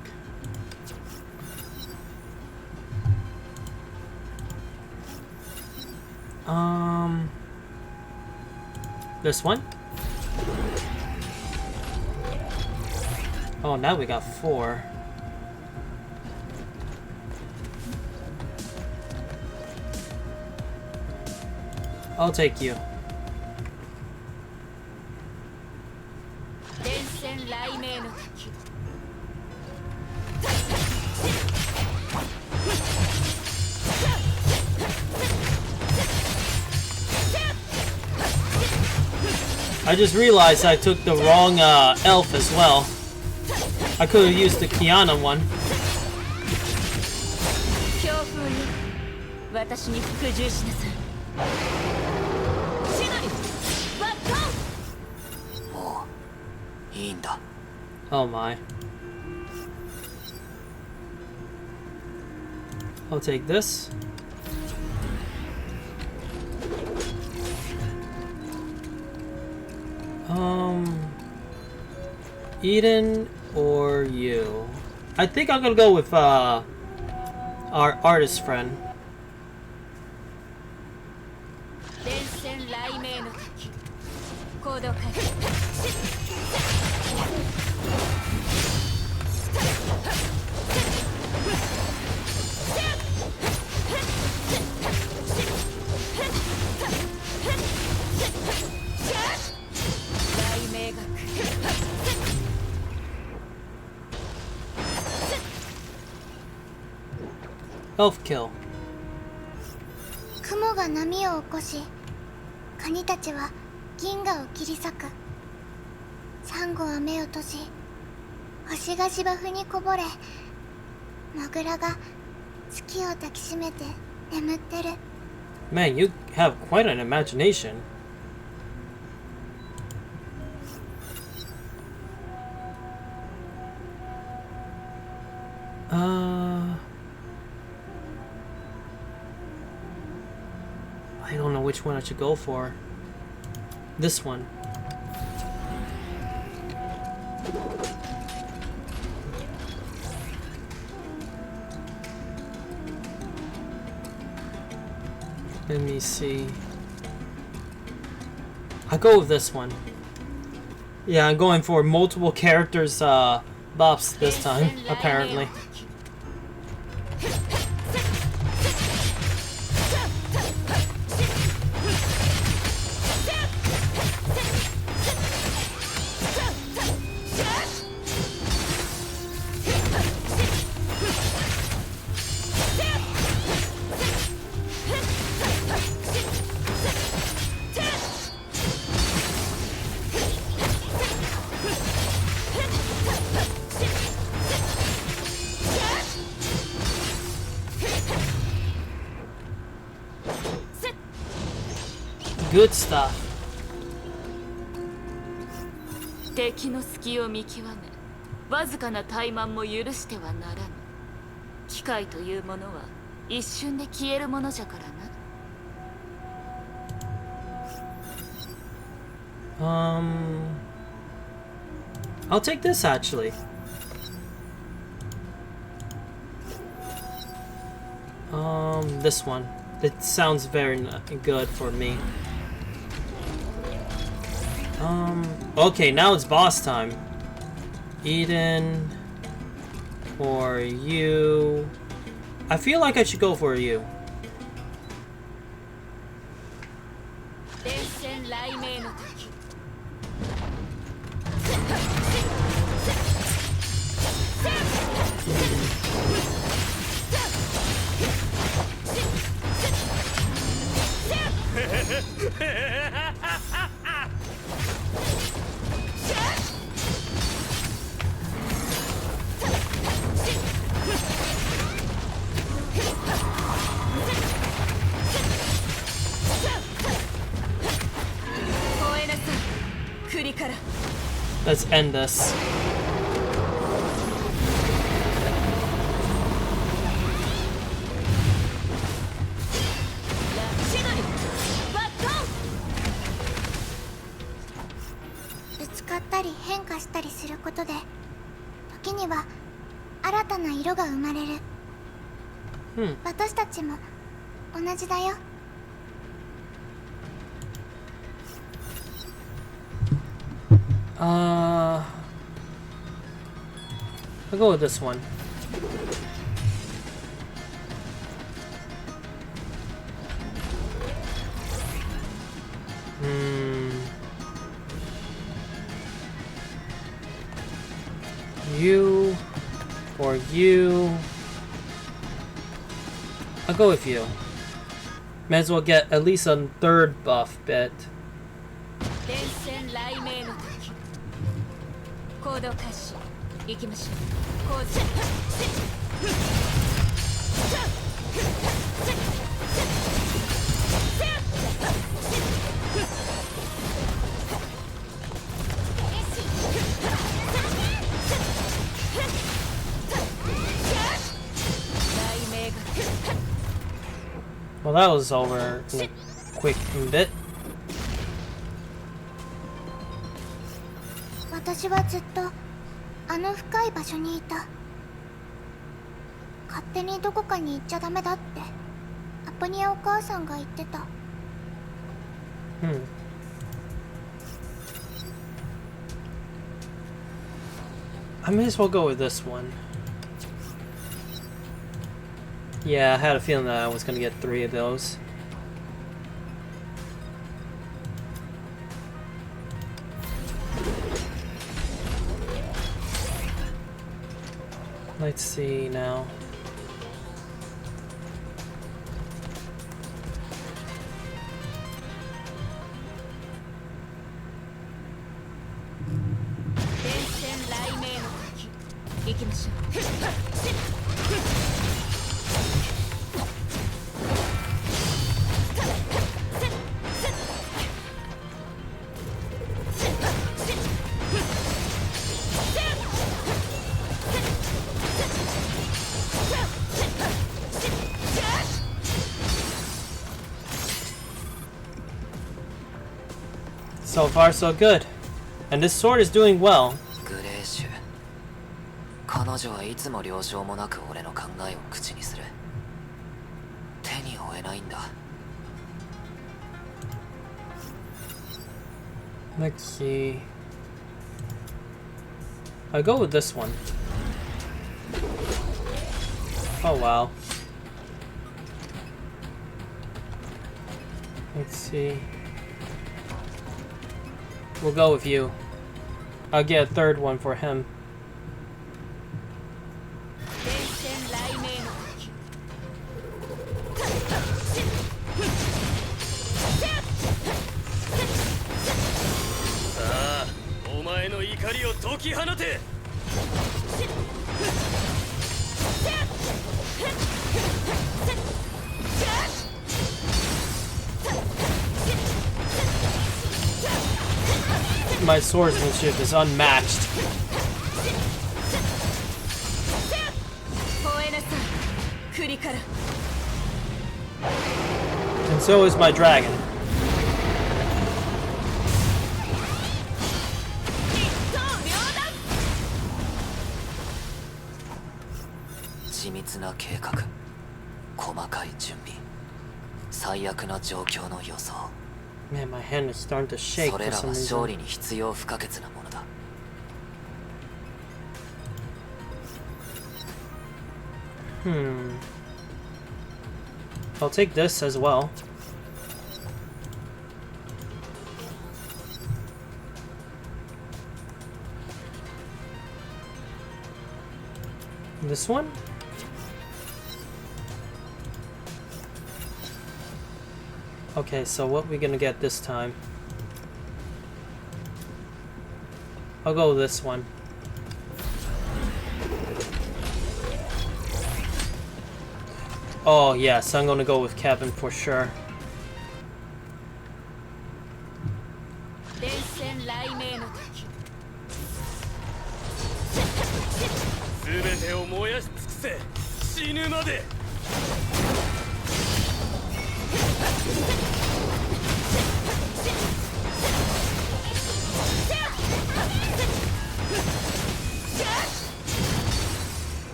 A: This one? Oh, now we got 4. I'll take you. I just realized I took the wrong elf as well. I could have used the Kiana one.
B: 私に服従しなさい。シノリ、ワットン。
E: もういいんだ。
A: Oh my. I'll take this. Eden or you? I think I'm gonna go with our artist friend.
B: 電線雷鳴の時、行動開始。雷鳴が来る。
A: Elf kill.
C: 雲が波を起こし、カニたちは銀河を切り裂く。サンゴは目を閉じ、星が芝生にこぼれ、モグラが月を抱きしめて眠ってる。
A: Man, you have quite an imagination. I don't know which one I should go for. This one. Let me see. I'll go with this one. Yeah, I'm going for multiple characters buffs this time, apparently. Good stuff.
B: 敵の隙を見極め、わずかな怠慢も許してはならぬ。機械というものは一瞬で消えるものじゃからな。
A: I'll take this actually. This one. It sounds very good for me. Okay, now it's boss time. Eden or you. I feel like I should go for you. Let's end this. I'll go with this one. You or you. I'll go with you. May as well get at least a third buff bit. Well, that was over in a quick bit.
C: 私はずっとあの深い場所にいた。勝手にどこかに行っちゃダメだってアポニアお母さんが言ってた。
A: I may as well go with this one. Yeah, I had a feeling that I was gonna get 3 of those. Let's see now. So far, so good. And this sword is doing well.
E: グレーシュ、彼女はいつも了承もなく俺の考えを口にする。手に負えないんだ。
A: Let's see. I'll go with this one. Oh wow. Let's see. We'll go with you. I'll get a third one for him. My swordsmanship is unmatched. And so is my dragon. Man, my hand is starting to shake for some reason. I'll take this as well. This one? Okay, so what we gonna get this time? I'll go with this one. Oh yes, I'm gonna go with Kevin for sure.
B: 戦雷鳴の時
D: 全てを燃やし尽くせ死ぬまで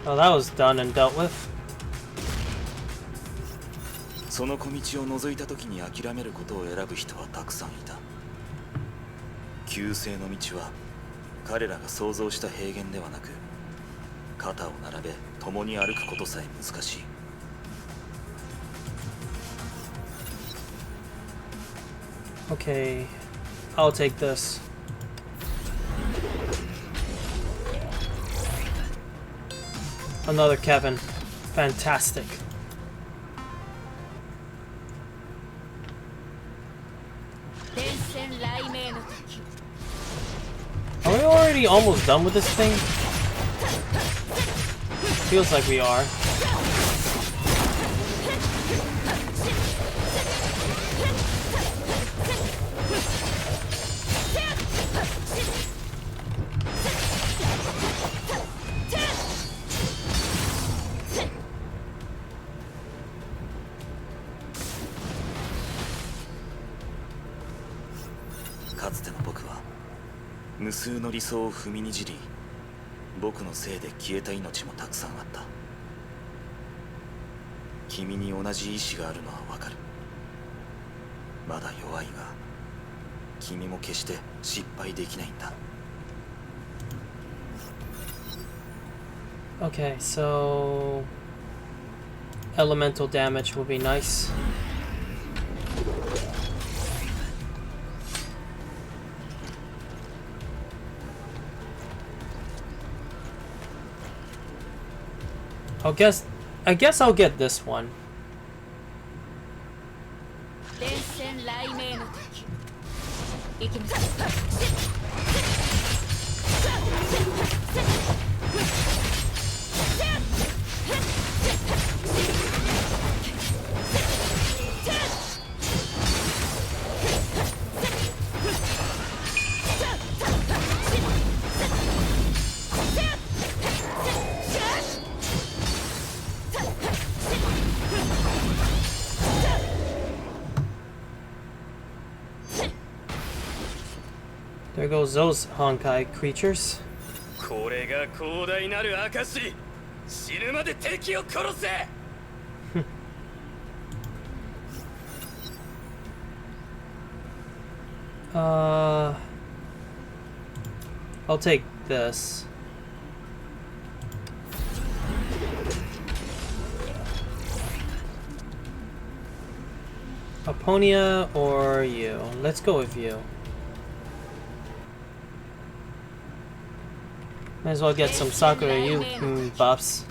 A: Oh, that was done and dealt with.
F: その小道を覗いた時に諦めることを選ぶ人はたくさんいた。旧姓の道は彼らが想像した平原ではなく、肩を並べ共に歩くことさえ難しい。
A: Okay, I'll take this. Another Kevin. Fantastic. Are we already almost done with this thing? Feels like we are.
F: 僕は無数の理想を踏みにじり、僕のせいで消えた命もたくさんあった。君に同じ意志があるのはわかる。まだ弱いが、君も決して失敗できないんだ。
A: Okay, so elemental damage will be nice. I guess I'll get this one. There goes those Honkai creatures.
D: これが広大なる証。死ぬまで敵を殺せ。
A: I'll take this. Aponia or you? Let's go with you. Might as well get some Sakura Yu buffs.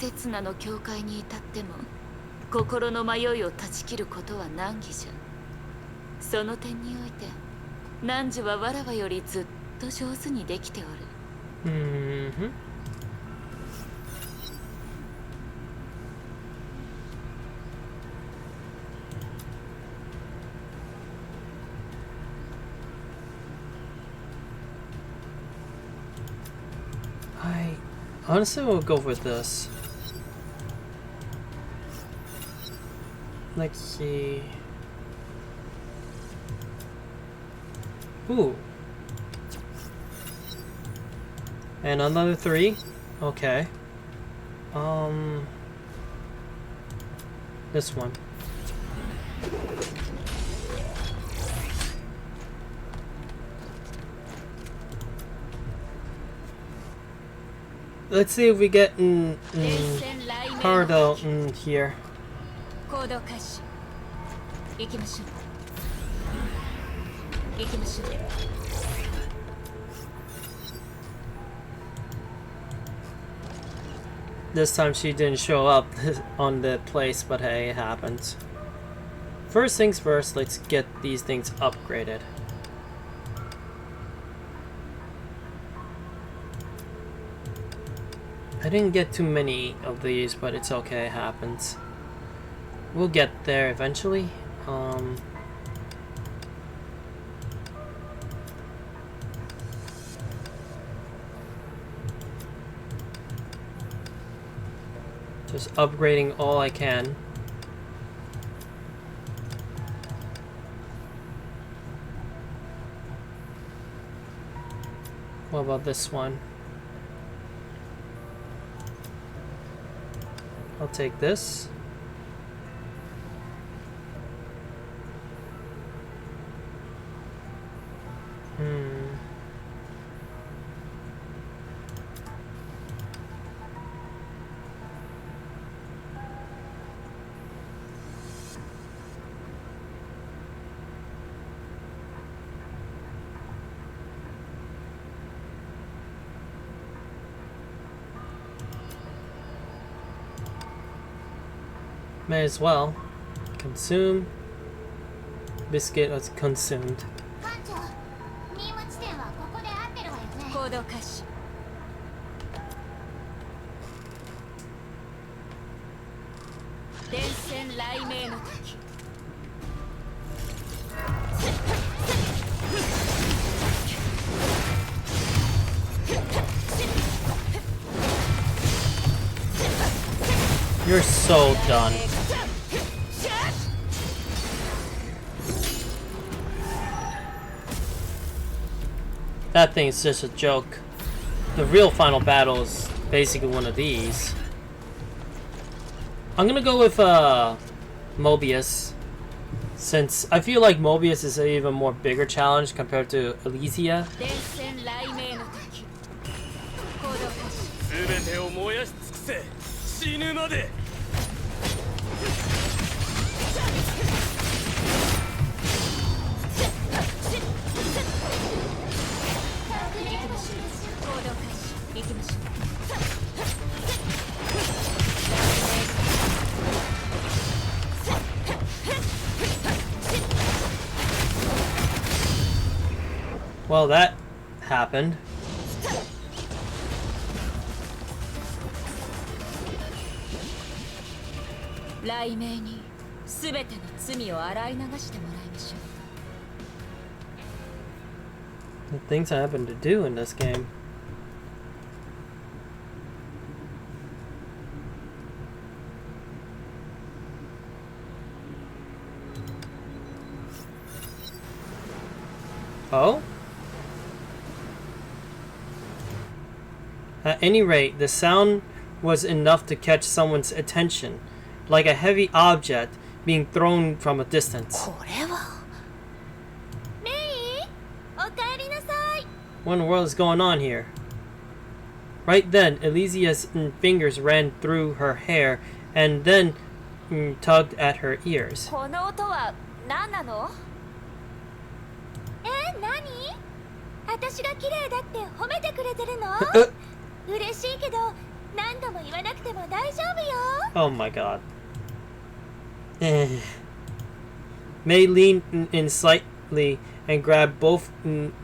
B: 刹那の境界に至っても心の迷いを断ち切ることは難儀じゃ。その点において汝はわらわよりずっと上手にできておる。
A: I honestly will go with this. Let's see. Ooh. And another 3? Okay. This one. let's see if we get Cardo here.
B: 行動開始。行きましょう。行きましょう。
A: This time she didn't show up on the place, but hey, it happens. First things first, let's get these things upgraded. I didn't get too many of these, but it's okay, it happens. We'll get there eventually. Just upgrading all I can. What about this one? I'll take this. May as well. Consume. Biscuit was consumed.
C: 艦長、任務地点はここで合ってるわよね。
B: 行動開始。電線雷鳴の時。
A: You're so done. That thing's just a joke. The real final battle is basically one of these. I'm gonna go with Mobius, since I feel like Mobius is an even more bigger challenge compared to Elysia.
B: 電線雷鳴の時。行動開始。
D: 全てを燃やし尽くせ。死ぬまで。
A: Well, that happened.
B: 雷鳴に全ての罪を洗い流してもらいましょう。
A: The things I happen to do in this game. Oh? At any rate, the sound was enough to catch someone's attention, like a heavy object being thrown from a distance.
B: これは。メイ、おかえりなさい。
A: What in the world is going on here? Right then, Elysia's fingers ran through her hair and then tugged at her ears.
B: この音は何なの？何？私が綺麗だって褒めてくれてるの？嬉しいけど何度も言わなくても大丈夫よ。
A: Oh my god. May leaned in slightly and grabbed both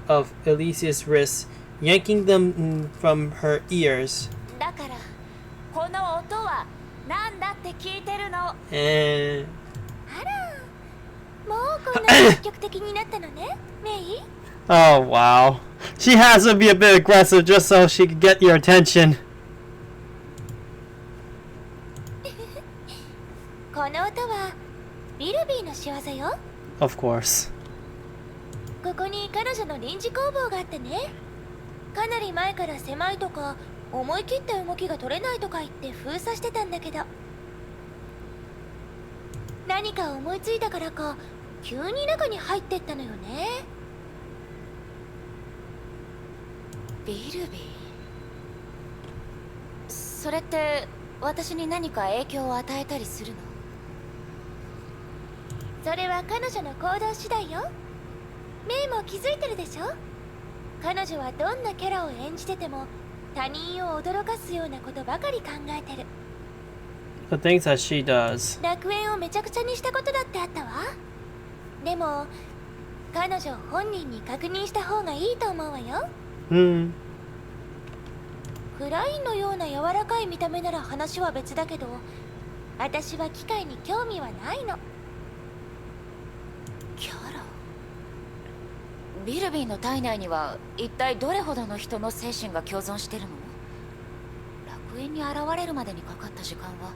A: of Elysia's wrists, yanking them from her ears.
B: だからこの音は何だって聞いてるの。あら、もうこんな積極的になったのね、メイ。
A: Oh wow. She has to be a bit aggressive just so she could get your attention.
B: この音はビルビーの仕業よ。
A: Of course.
B: ここに彼女の臨時工房があってね。かなり前から狭いとか思い切った動きが取れないとか言って封鎖してたんだけど、何か思いついたからか急に中に入ってったのよね。ビルビー。それって私に何か影響を与えたりするの？それは彼女の行動次第よ。メイも気づいてるでしょ。彼女はどんなキャラを演じてても他人を驚かすようなことばかり考えてる。
A: The things that she does.
B: 楽園をめちゃくちゃにしたことだってあったわ。でも彼女本人に確認した方がいいと思うわよ。
A: Hmm.
B: クラインのような柔らかい見た目なら話は別だけど、私は機械に興味はないの。キャラ？ビルビーの体内には一体どれほどの人の精神が共存してるの？楽園に現れるまでにかかった時間は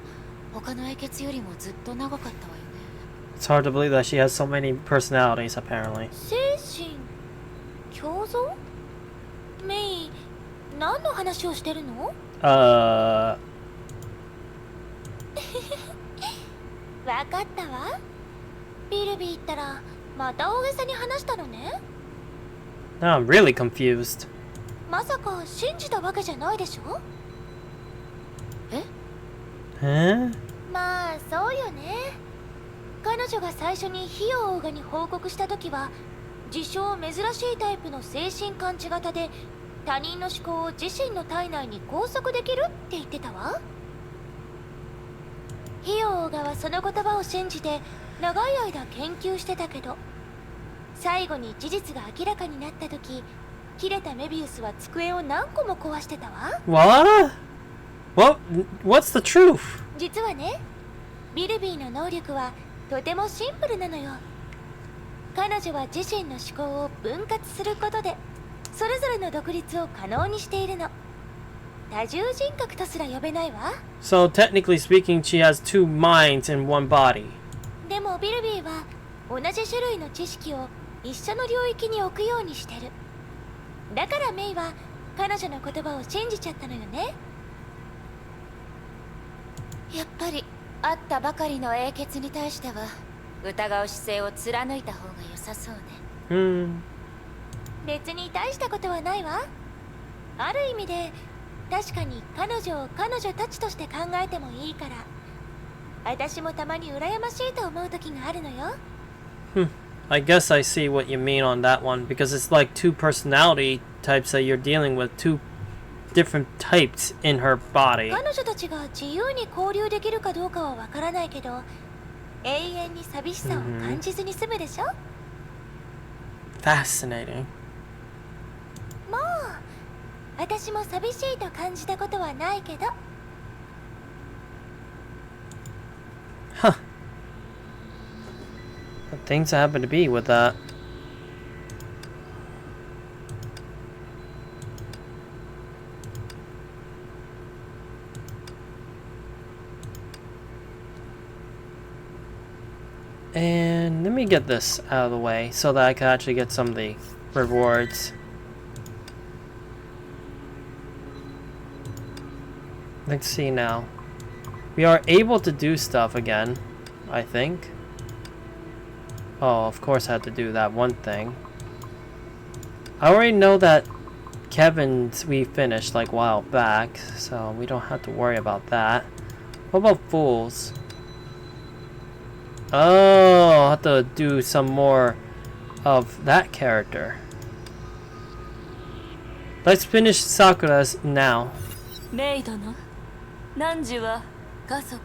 B: 他の英傑よりもずっと長かったわよね。
A: It's hard to believe that she has so many personalities, apparently.
B: 精神共存？メイ、何の話をしてるの？わかったわ。ビルビーったらまた大げさに話したのね。
A: Now I'm really confused.
B: まさか信じたわけじゃないでしょ？え？
A: Huh?
B: まあそうよね。彼女が最初にヒヨオーガに報告した時は自称珍しいタイプの精神感知型で他人の思考を自身の体内に拘束できるって言ってたわ。ヒヨオーガはその言葉を信じて長い間研究してたけど、最後に事実が明らかになった時、切れたメビウスは机を何個も壊してたわ。
A: What's the truth?
B: 実はね、ビルビーの能力はとてもシンプルなのよ。彼女は自身の思考を分割することでそれぞれの独立を可能にしているの。多重人格とすら呼べないわ。
A: So technically speaking, she has two minds in one body.
B: でもビルビーは同じ種類の知識を一緒の領域に置くようにしてる。だからメイは彼女の言葉を信じちゃったのよね。やっぱり会ったばかりの英傑に対しては疑う姿勢を貫いた方が良さそうね。
A: Hmm.
B: 別に大したことはないわ。ある意味で確かに彼女を彼女たちとして考えてもいいから、私もたまに羨ましいと思う時があるのよ。
A: I guess I see what you mean on that one, because it's like two personality types that you're dealing with, two different types in her body.
B: 彼女たちが自由に交流できるかどうかはわからないけど、永遠に寂しさを感じずに済むでしょ。
A: Fascinating.
B: もう私も寂しいと感じたことはないけど。
A: Huh. The things that happen to be with that. And let me get this out of the way so that I can actually get some of the rewards. Let's see now. We are able to do stuff again, I think. Oh, of course I had to do that one thing. I already know that Kevin's we finished like a while back, so we don't have to worry about that. What about Fools? Oh, I'll have to do some more of that character. Let's finish Sakura's now.
G: メイ殿、汝は家族、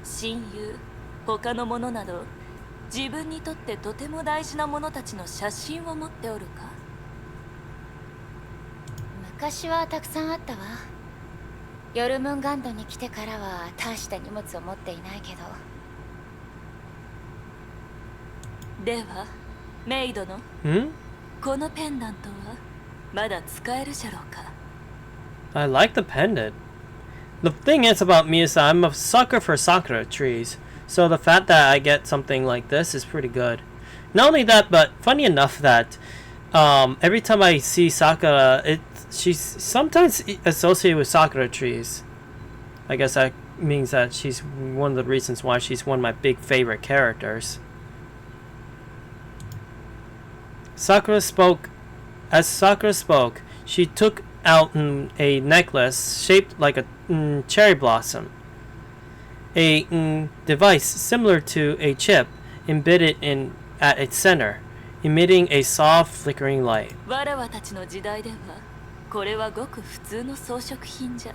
G: 親友、他の者など自分にとってとても大事な者たちの写真を持っておるか？
B: 昔はたくさんあったわ。ヨルムンガンドに来てからは大した荷物を持っていないけど。
G: では、メイ殿、このペンダントはまだ使えるじゃろうか？
A: I like the pendant. The thing is about me is that I'm a sucker for sakura trees. So the fact that I get something like this is pretty good. Not only that, but funny enough that every time I see Sakura, she's sometimes associated with sakura trees. I guess that means that she's one of the reasons why she's one of my big favorite characters. As Sakura spoke, she took out a necklace shaped like a cherry blossom. A device similar to a chip embedded in at its center, emitting a soft flickering light.
G: わらわたちの時代ではこれはごく普通の装飾品じゃ。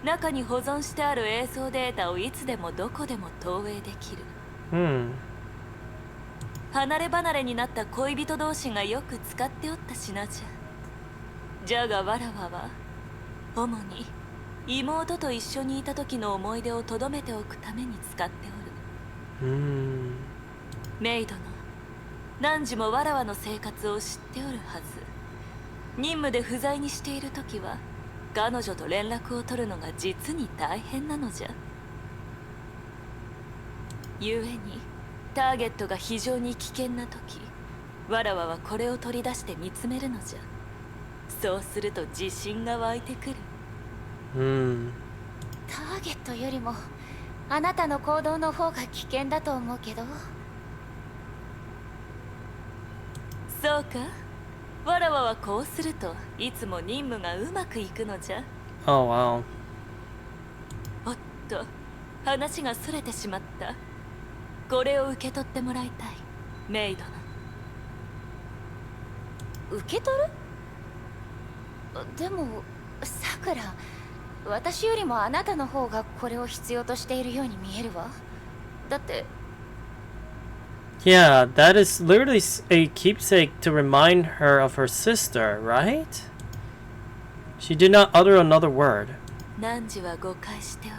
G: 中に保存してある映像データをいつでもどこでも投影できる。離れ離れになった恋人同士がよく使っておった品じゃ。じゃがわらわは主に妹と一緒にいた時の思い出をとどめておくために使っておる。メイドの汝もわらわの生活を知っておるはず。任務で不在にしている時は彼女と連絡を取るのが実に大変なのじゃ。故にターゲットが非常に危険な時、わらわはこれを取り出して見つめるのじゃ。そうすると自信が湧いてくる。
C: ターゲットよりもあなたの行動の方が危険だと思うけど。
G: そうか。わらわはこうするといつも任務がうまくいくのじゃ。
A: Oh wow.
G: おっと、話がそれてしまった。これを受け取ってもらいたい、メイドの。
C: 受け取る？でもさくら、私よりもあなたの方がこれを必要としているように見えるわ。だって。
A: Yeah, that is literally a keepsake to remind her of her sister, right? She did not utter another word.
G: 汝は誤解してお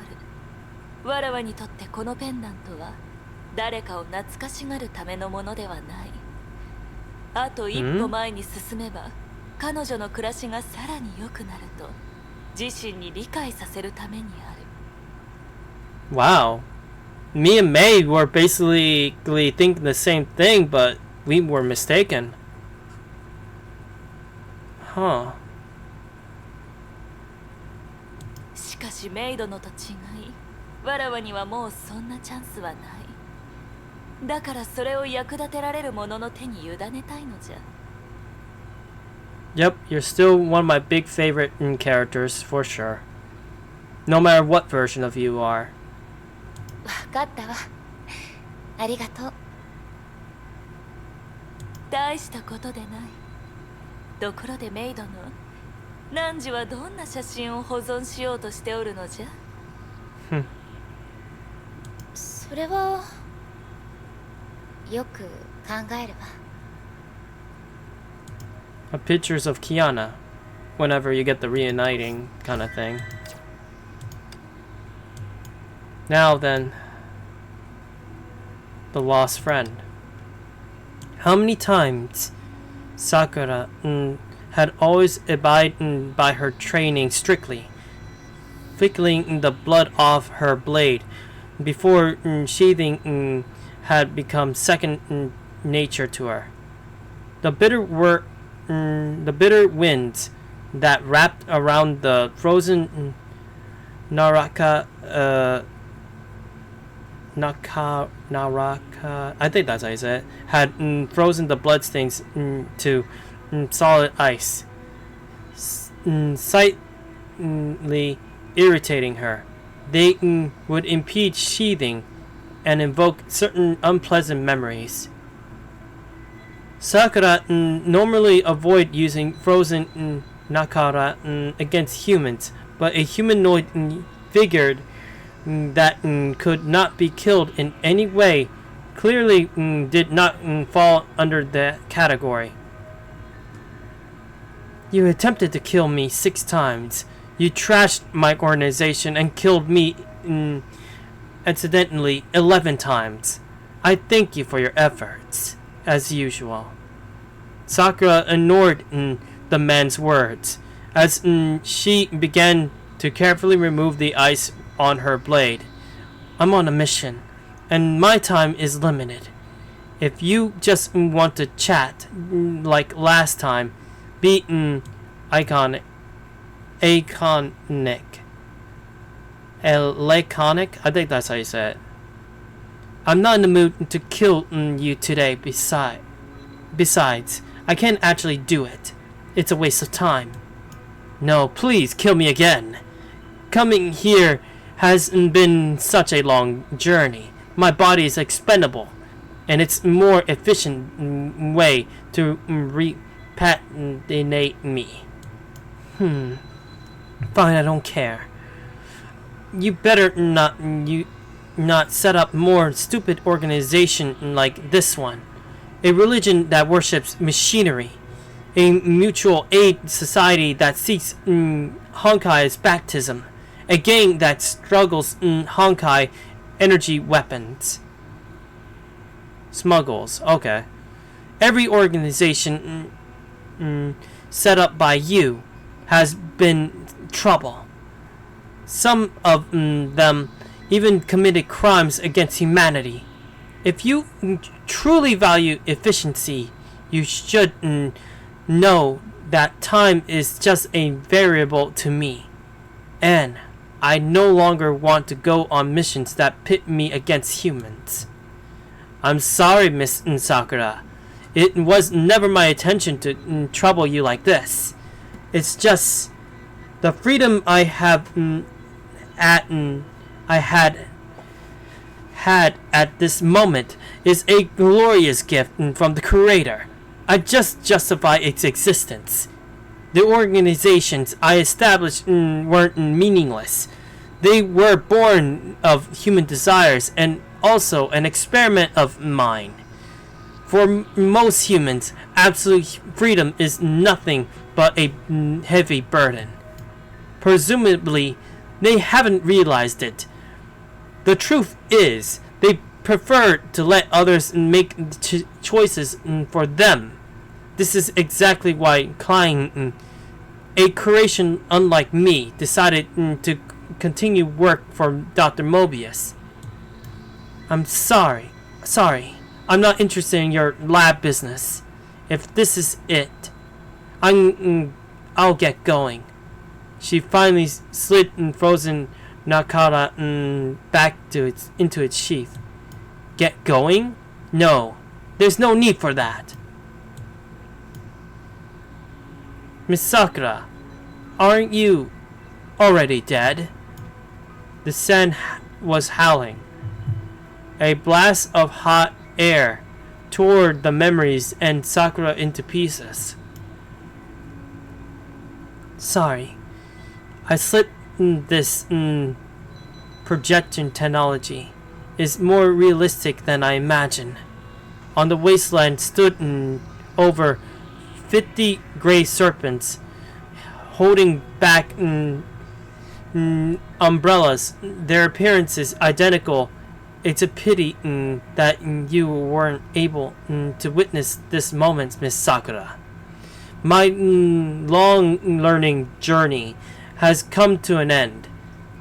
G: る。わらわにとってこのペンダントは誰かを懐かしがるためのものではない。あと一歩前に進めば彼女の暮らしがさらに良くなると自身に理解させるためにある。
A: Wow. Me and May were basically thinking the same thing, but we were mistaken. Huh.
G: しかしメイドのと違い、わらわにはもうそんなチャンスはない。だからそれを役立てられる者の手に委ねたいのじゃ。
A: Yep, you're still one of my big favorite characters, for sure. No matter what version of you are.
C: わかったわ。ありがとう。
G: 大したことでない。ところでメイドの汝はどんな写真を保存しようとしておるのじゃ？
C: それはよく考えるわ。
A: Pictures of Kiana, whenever you get the reuniting kind of thing. Now then, the lost friend. How many times Sakura had always abided by her training strictly, flickering the blood off her blade before sheathing had become second nature to her. The bitter winds that wrapped around the frozen Naraka, I think that's how you say it, had frozen the bloodstains to solid ice, slightly irritating her. They would impede sheathing and invoke certain unpleasant memories. Sakura normally avoid using frozen nakara against humans, but a humanoid figure that could not be killed in any way clearly did not fall under that category. You attempted to kill me 6 times. You trashed my organization and killed me accidentally 11 times. I thank you for your efforts, as usual. Sakura ignored the man's words as she began to carefully remove the ice on her blade. I'm on a mission, and my time is limited. If you just want to chat like last time, be iconic. Laconic? I think that's how you say it. I'm not in the mood to kill you today. Besides, I can't actually do it. It's a waste of time. No, please kill me again. Coming here has been such a long journey. My body is expendable, and it's a more efficient way to repatriate me. Fine, I don't care. You better not set up more stupid organization like this one. A religion that worships machinery. A mutual aid society that seeks Honkai's baptism. A gang that struggles Honkai energy weapons. Smuggles, okay. Every organization set up by you has been trouble. Some of them even committed crimes against humanity. If you truly value efficiency, you should know that time is just a variable to me. And I no longer want to go on missions that pit me against humans. I'm sorry, Miss Sakura. It was never my intention to trouble you like this. It's just the freedom I have had at this moment is a glorious gift from the Creator. I just justify its existence. The organizations I established weren't meaningless. They were born of human desires and also an experiment of mine. For most humans, absolute freedom is nothing but a heavy burden. Presumably, they haven't realized it. The truth is, they prefer to let others make choices for them. This is exactly why Klein, a creation unlike me, decided to continue work for Dr. Mobius. I'm sorry. I'm not interested in your lab business. If this is it, I'll get going. She finally slid frozen Nakata back into its sheath. Get going? No, there's no need for that. Miss Sakura, aren't you already dead? The sand was howling. A blast of hot air tore the memories and Sakura into pieces. Sorry, I slipped this projection technology is more realistic than I imagined. On the wasteland stood over 50 gray serpents holding back umbrellas. Their appearance is identical. It's a pity that you weren't able to witness this moment, Miss Sakura. My long learning journey has come to an end.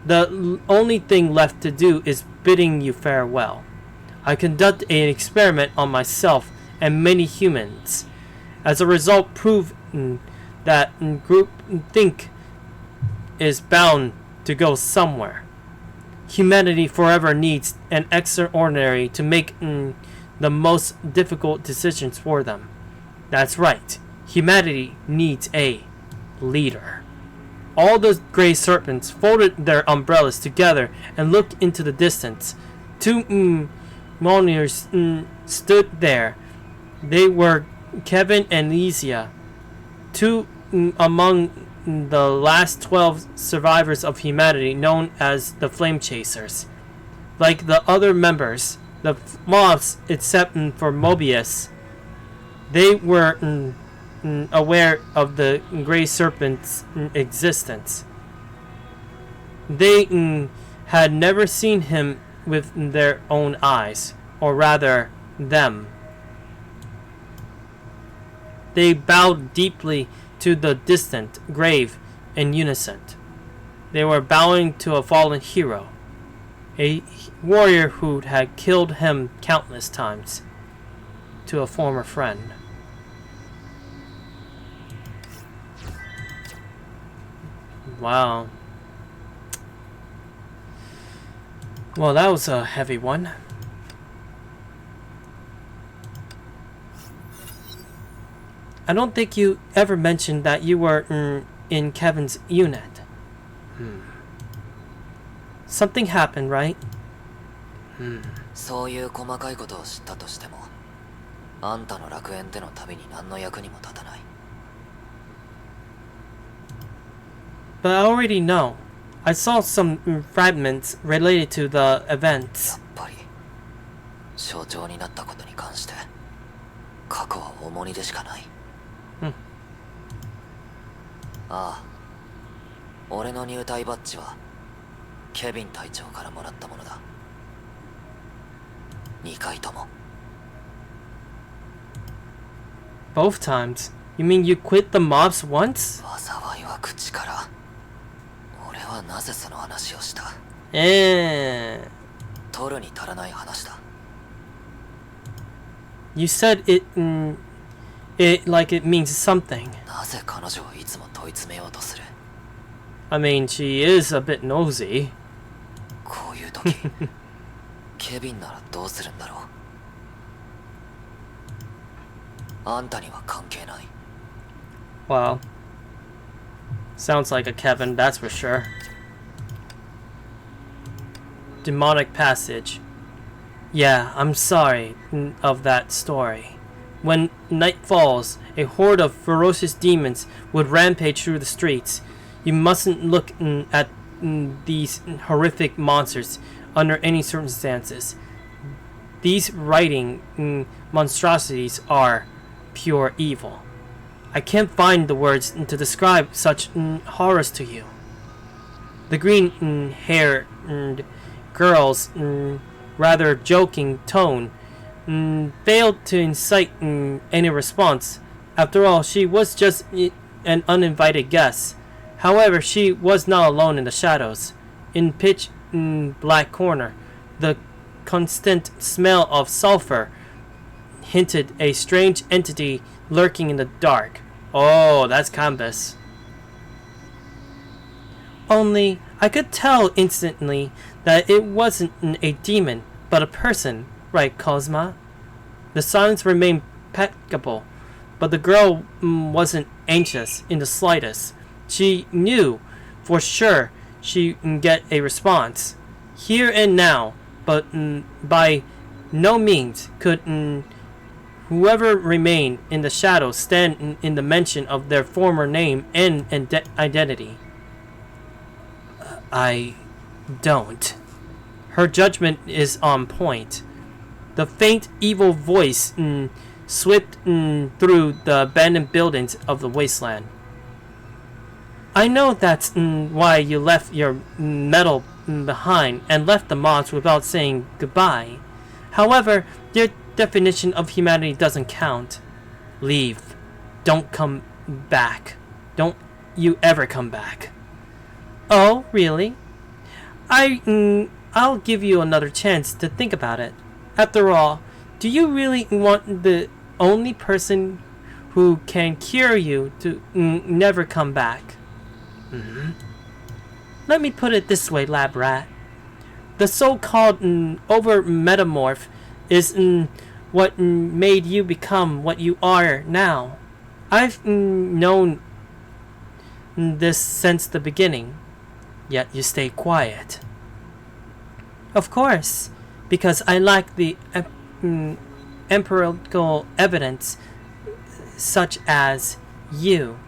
A: The only thing left to do is bidding you farewell. I conduct an experiment on myself and many humans. As a result, prove that group think is bound to go somewhere. Humanity forever needs an extraordinary to make the most difficult decisions for them. That's right. Humanity needs a leader. All the gray serpents folded their umbrellas together and looked into the distance. Two monitors stood there. They were Kevin and Lysia, two among the last 12 survivors of humanity known as the Flamechasers. Like the other members, the moths, except for Mobius, they were aware of the Grey Serpent's existence. They had never seen him with their own eyes, or rather, them. They bowed deeply to the distant grave in unison. They were bowing to a fallen hero, a warrior who had killed him countless times, to a former friend. Wow. Well, that was a heavy one. I don't think you ever mentioned that you were in Kevin's unit. Something happened, right?
E: そういう細かいことを知ったとしても、あんたの楽園での旅に何の役にも立たない。
A: But I already know. I saw some fragments related to the
E: や
A: events.
E: っぱり象徴になったことに関して過去は重荷でしかない。
A: うん。
E: ああ、俺の入隊バッジはケビン隊長からもらったものだ。2回とも。
A: Both times? You mean you quit the mobs once?
E: 災いは口から。俺はなぜその話をした？取るに足らない話だ。
A: You said it like it means something.
E: なぜ彼女はいつも問い詰めようとする？
A: I mean, she is a bit nosy.
E: こういう時ケビンならどうするんだろう。あんたには関係ない。
A: Wow. Sounds like a Kevin, that's for sure. Demonic passage. Yeah, I'm sorry of that story. When night falls, a horde of ferocious demons would rampage through the streets. You mustn't look at these horrific monsters under any circumstances. These writing monstrosities are pure evil. I can't find the words to describe such horrors to you. The green-haired girl's rather joking tone failed to incite any response. After all, she was just an uninvited guest. However, she was not alone in the shadows. In pitch black corner, the constant smell of sulfur hinted a strange entity lurking in the dark. Oh, that's Canvas. Only, I could tell instantly that it wasn't a demon, but a person, right, Cosma? The silence remained impeccable, but the girl wasn't anxious in the slightest. She knew for sure she'd get a response, here and now, but by no means could whoever remained in the shadows stand in the mention of their former name and identity. I don't. Her judgment is on point. The faint, evil voice swept through the abandoned buildings of the wasteland. I know that's why you left your medal behind and left the mobs without saying goodbye. However, your definition of humanity doesn't count. Leave. Don't come back. Don't you ever come back. Oh, really? I'll give you another chance to think about it. After all, do you really want the only person who can cure you to never come back? Let me put it this way, lab rat. The so-called over-metamorph is what made you become what you are now. I've known this since the beginning, yet you stay quiet. Of course, because I lack the empirical evidence such as you.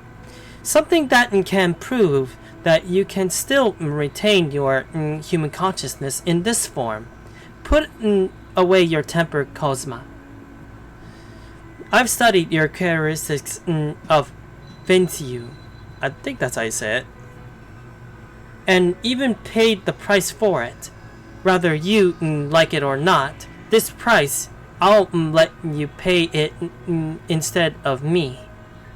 A: Something that can prove that you can still retain your human consciousness in this form. Put away your temper, Cosma. I've studied your characteristics of Vinciu. I think that's how you say it. And even paid the price for it. Whether you like it or not, this price, I'll let you pay it instead of me.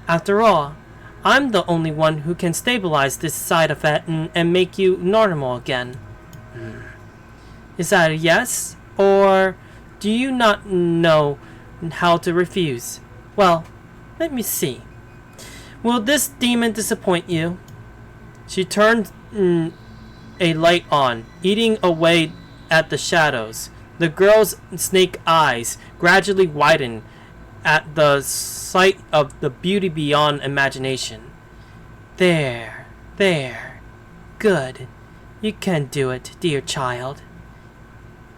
A: After all, I'm the only one who can stabilize this side effect and make you normal again. Is that a yes? Or do you not know how to refuse? Well, let me see. Will this demon disappoint you? She turned a light on, eating away at the shadows. The girl's snake eyes gradually widened at the sight of the beauty beyond imagination. There. There. Good. You can do it, dear child.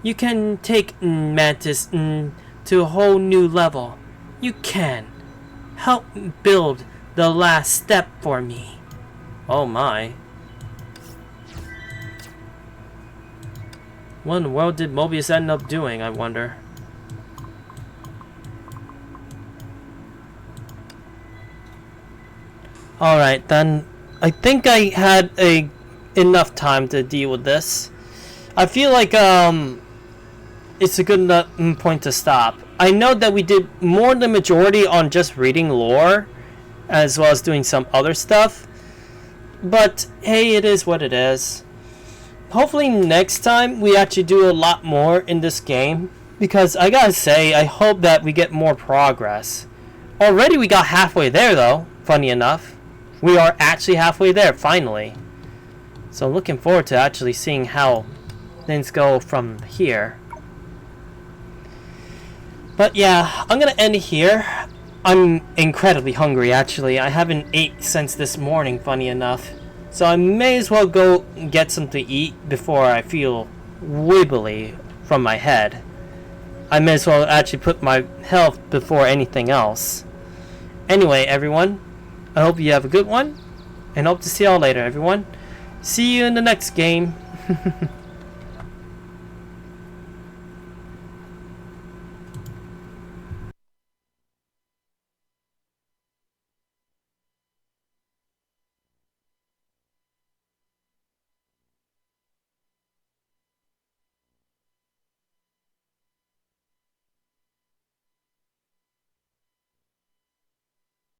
A: You can take Mantis to a whole new level. You can. Help build the last step for me. Oh my. What in the world did Mobius end up doing, I wonder? Alright then, I think I had enough time to deal with this. I feel like it's a good point to stop. I know that we did more than the majority on just reading lore, as well as doing some other stuff. But hey, it is what it is. Hopefully next time we actually do a lot more in this game, because I gotta say, I hope that we get more progress. Already we got halfway there though, funny enough. We are actually halfway there, finally. So looking forward to actually seeing how things go from here. But yeah, I'm gonna end it here. I'm incredibly hungry actually. I haven't ate since this morning, funny enough. So I may as well go get something to eat before I feel wibbly from my head. I may as well actually put my health before anything else. Anyway, everyone, I hope you have a good one, and hope to see y'all later, everyone. See you in the next game.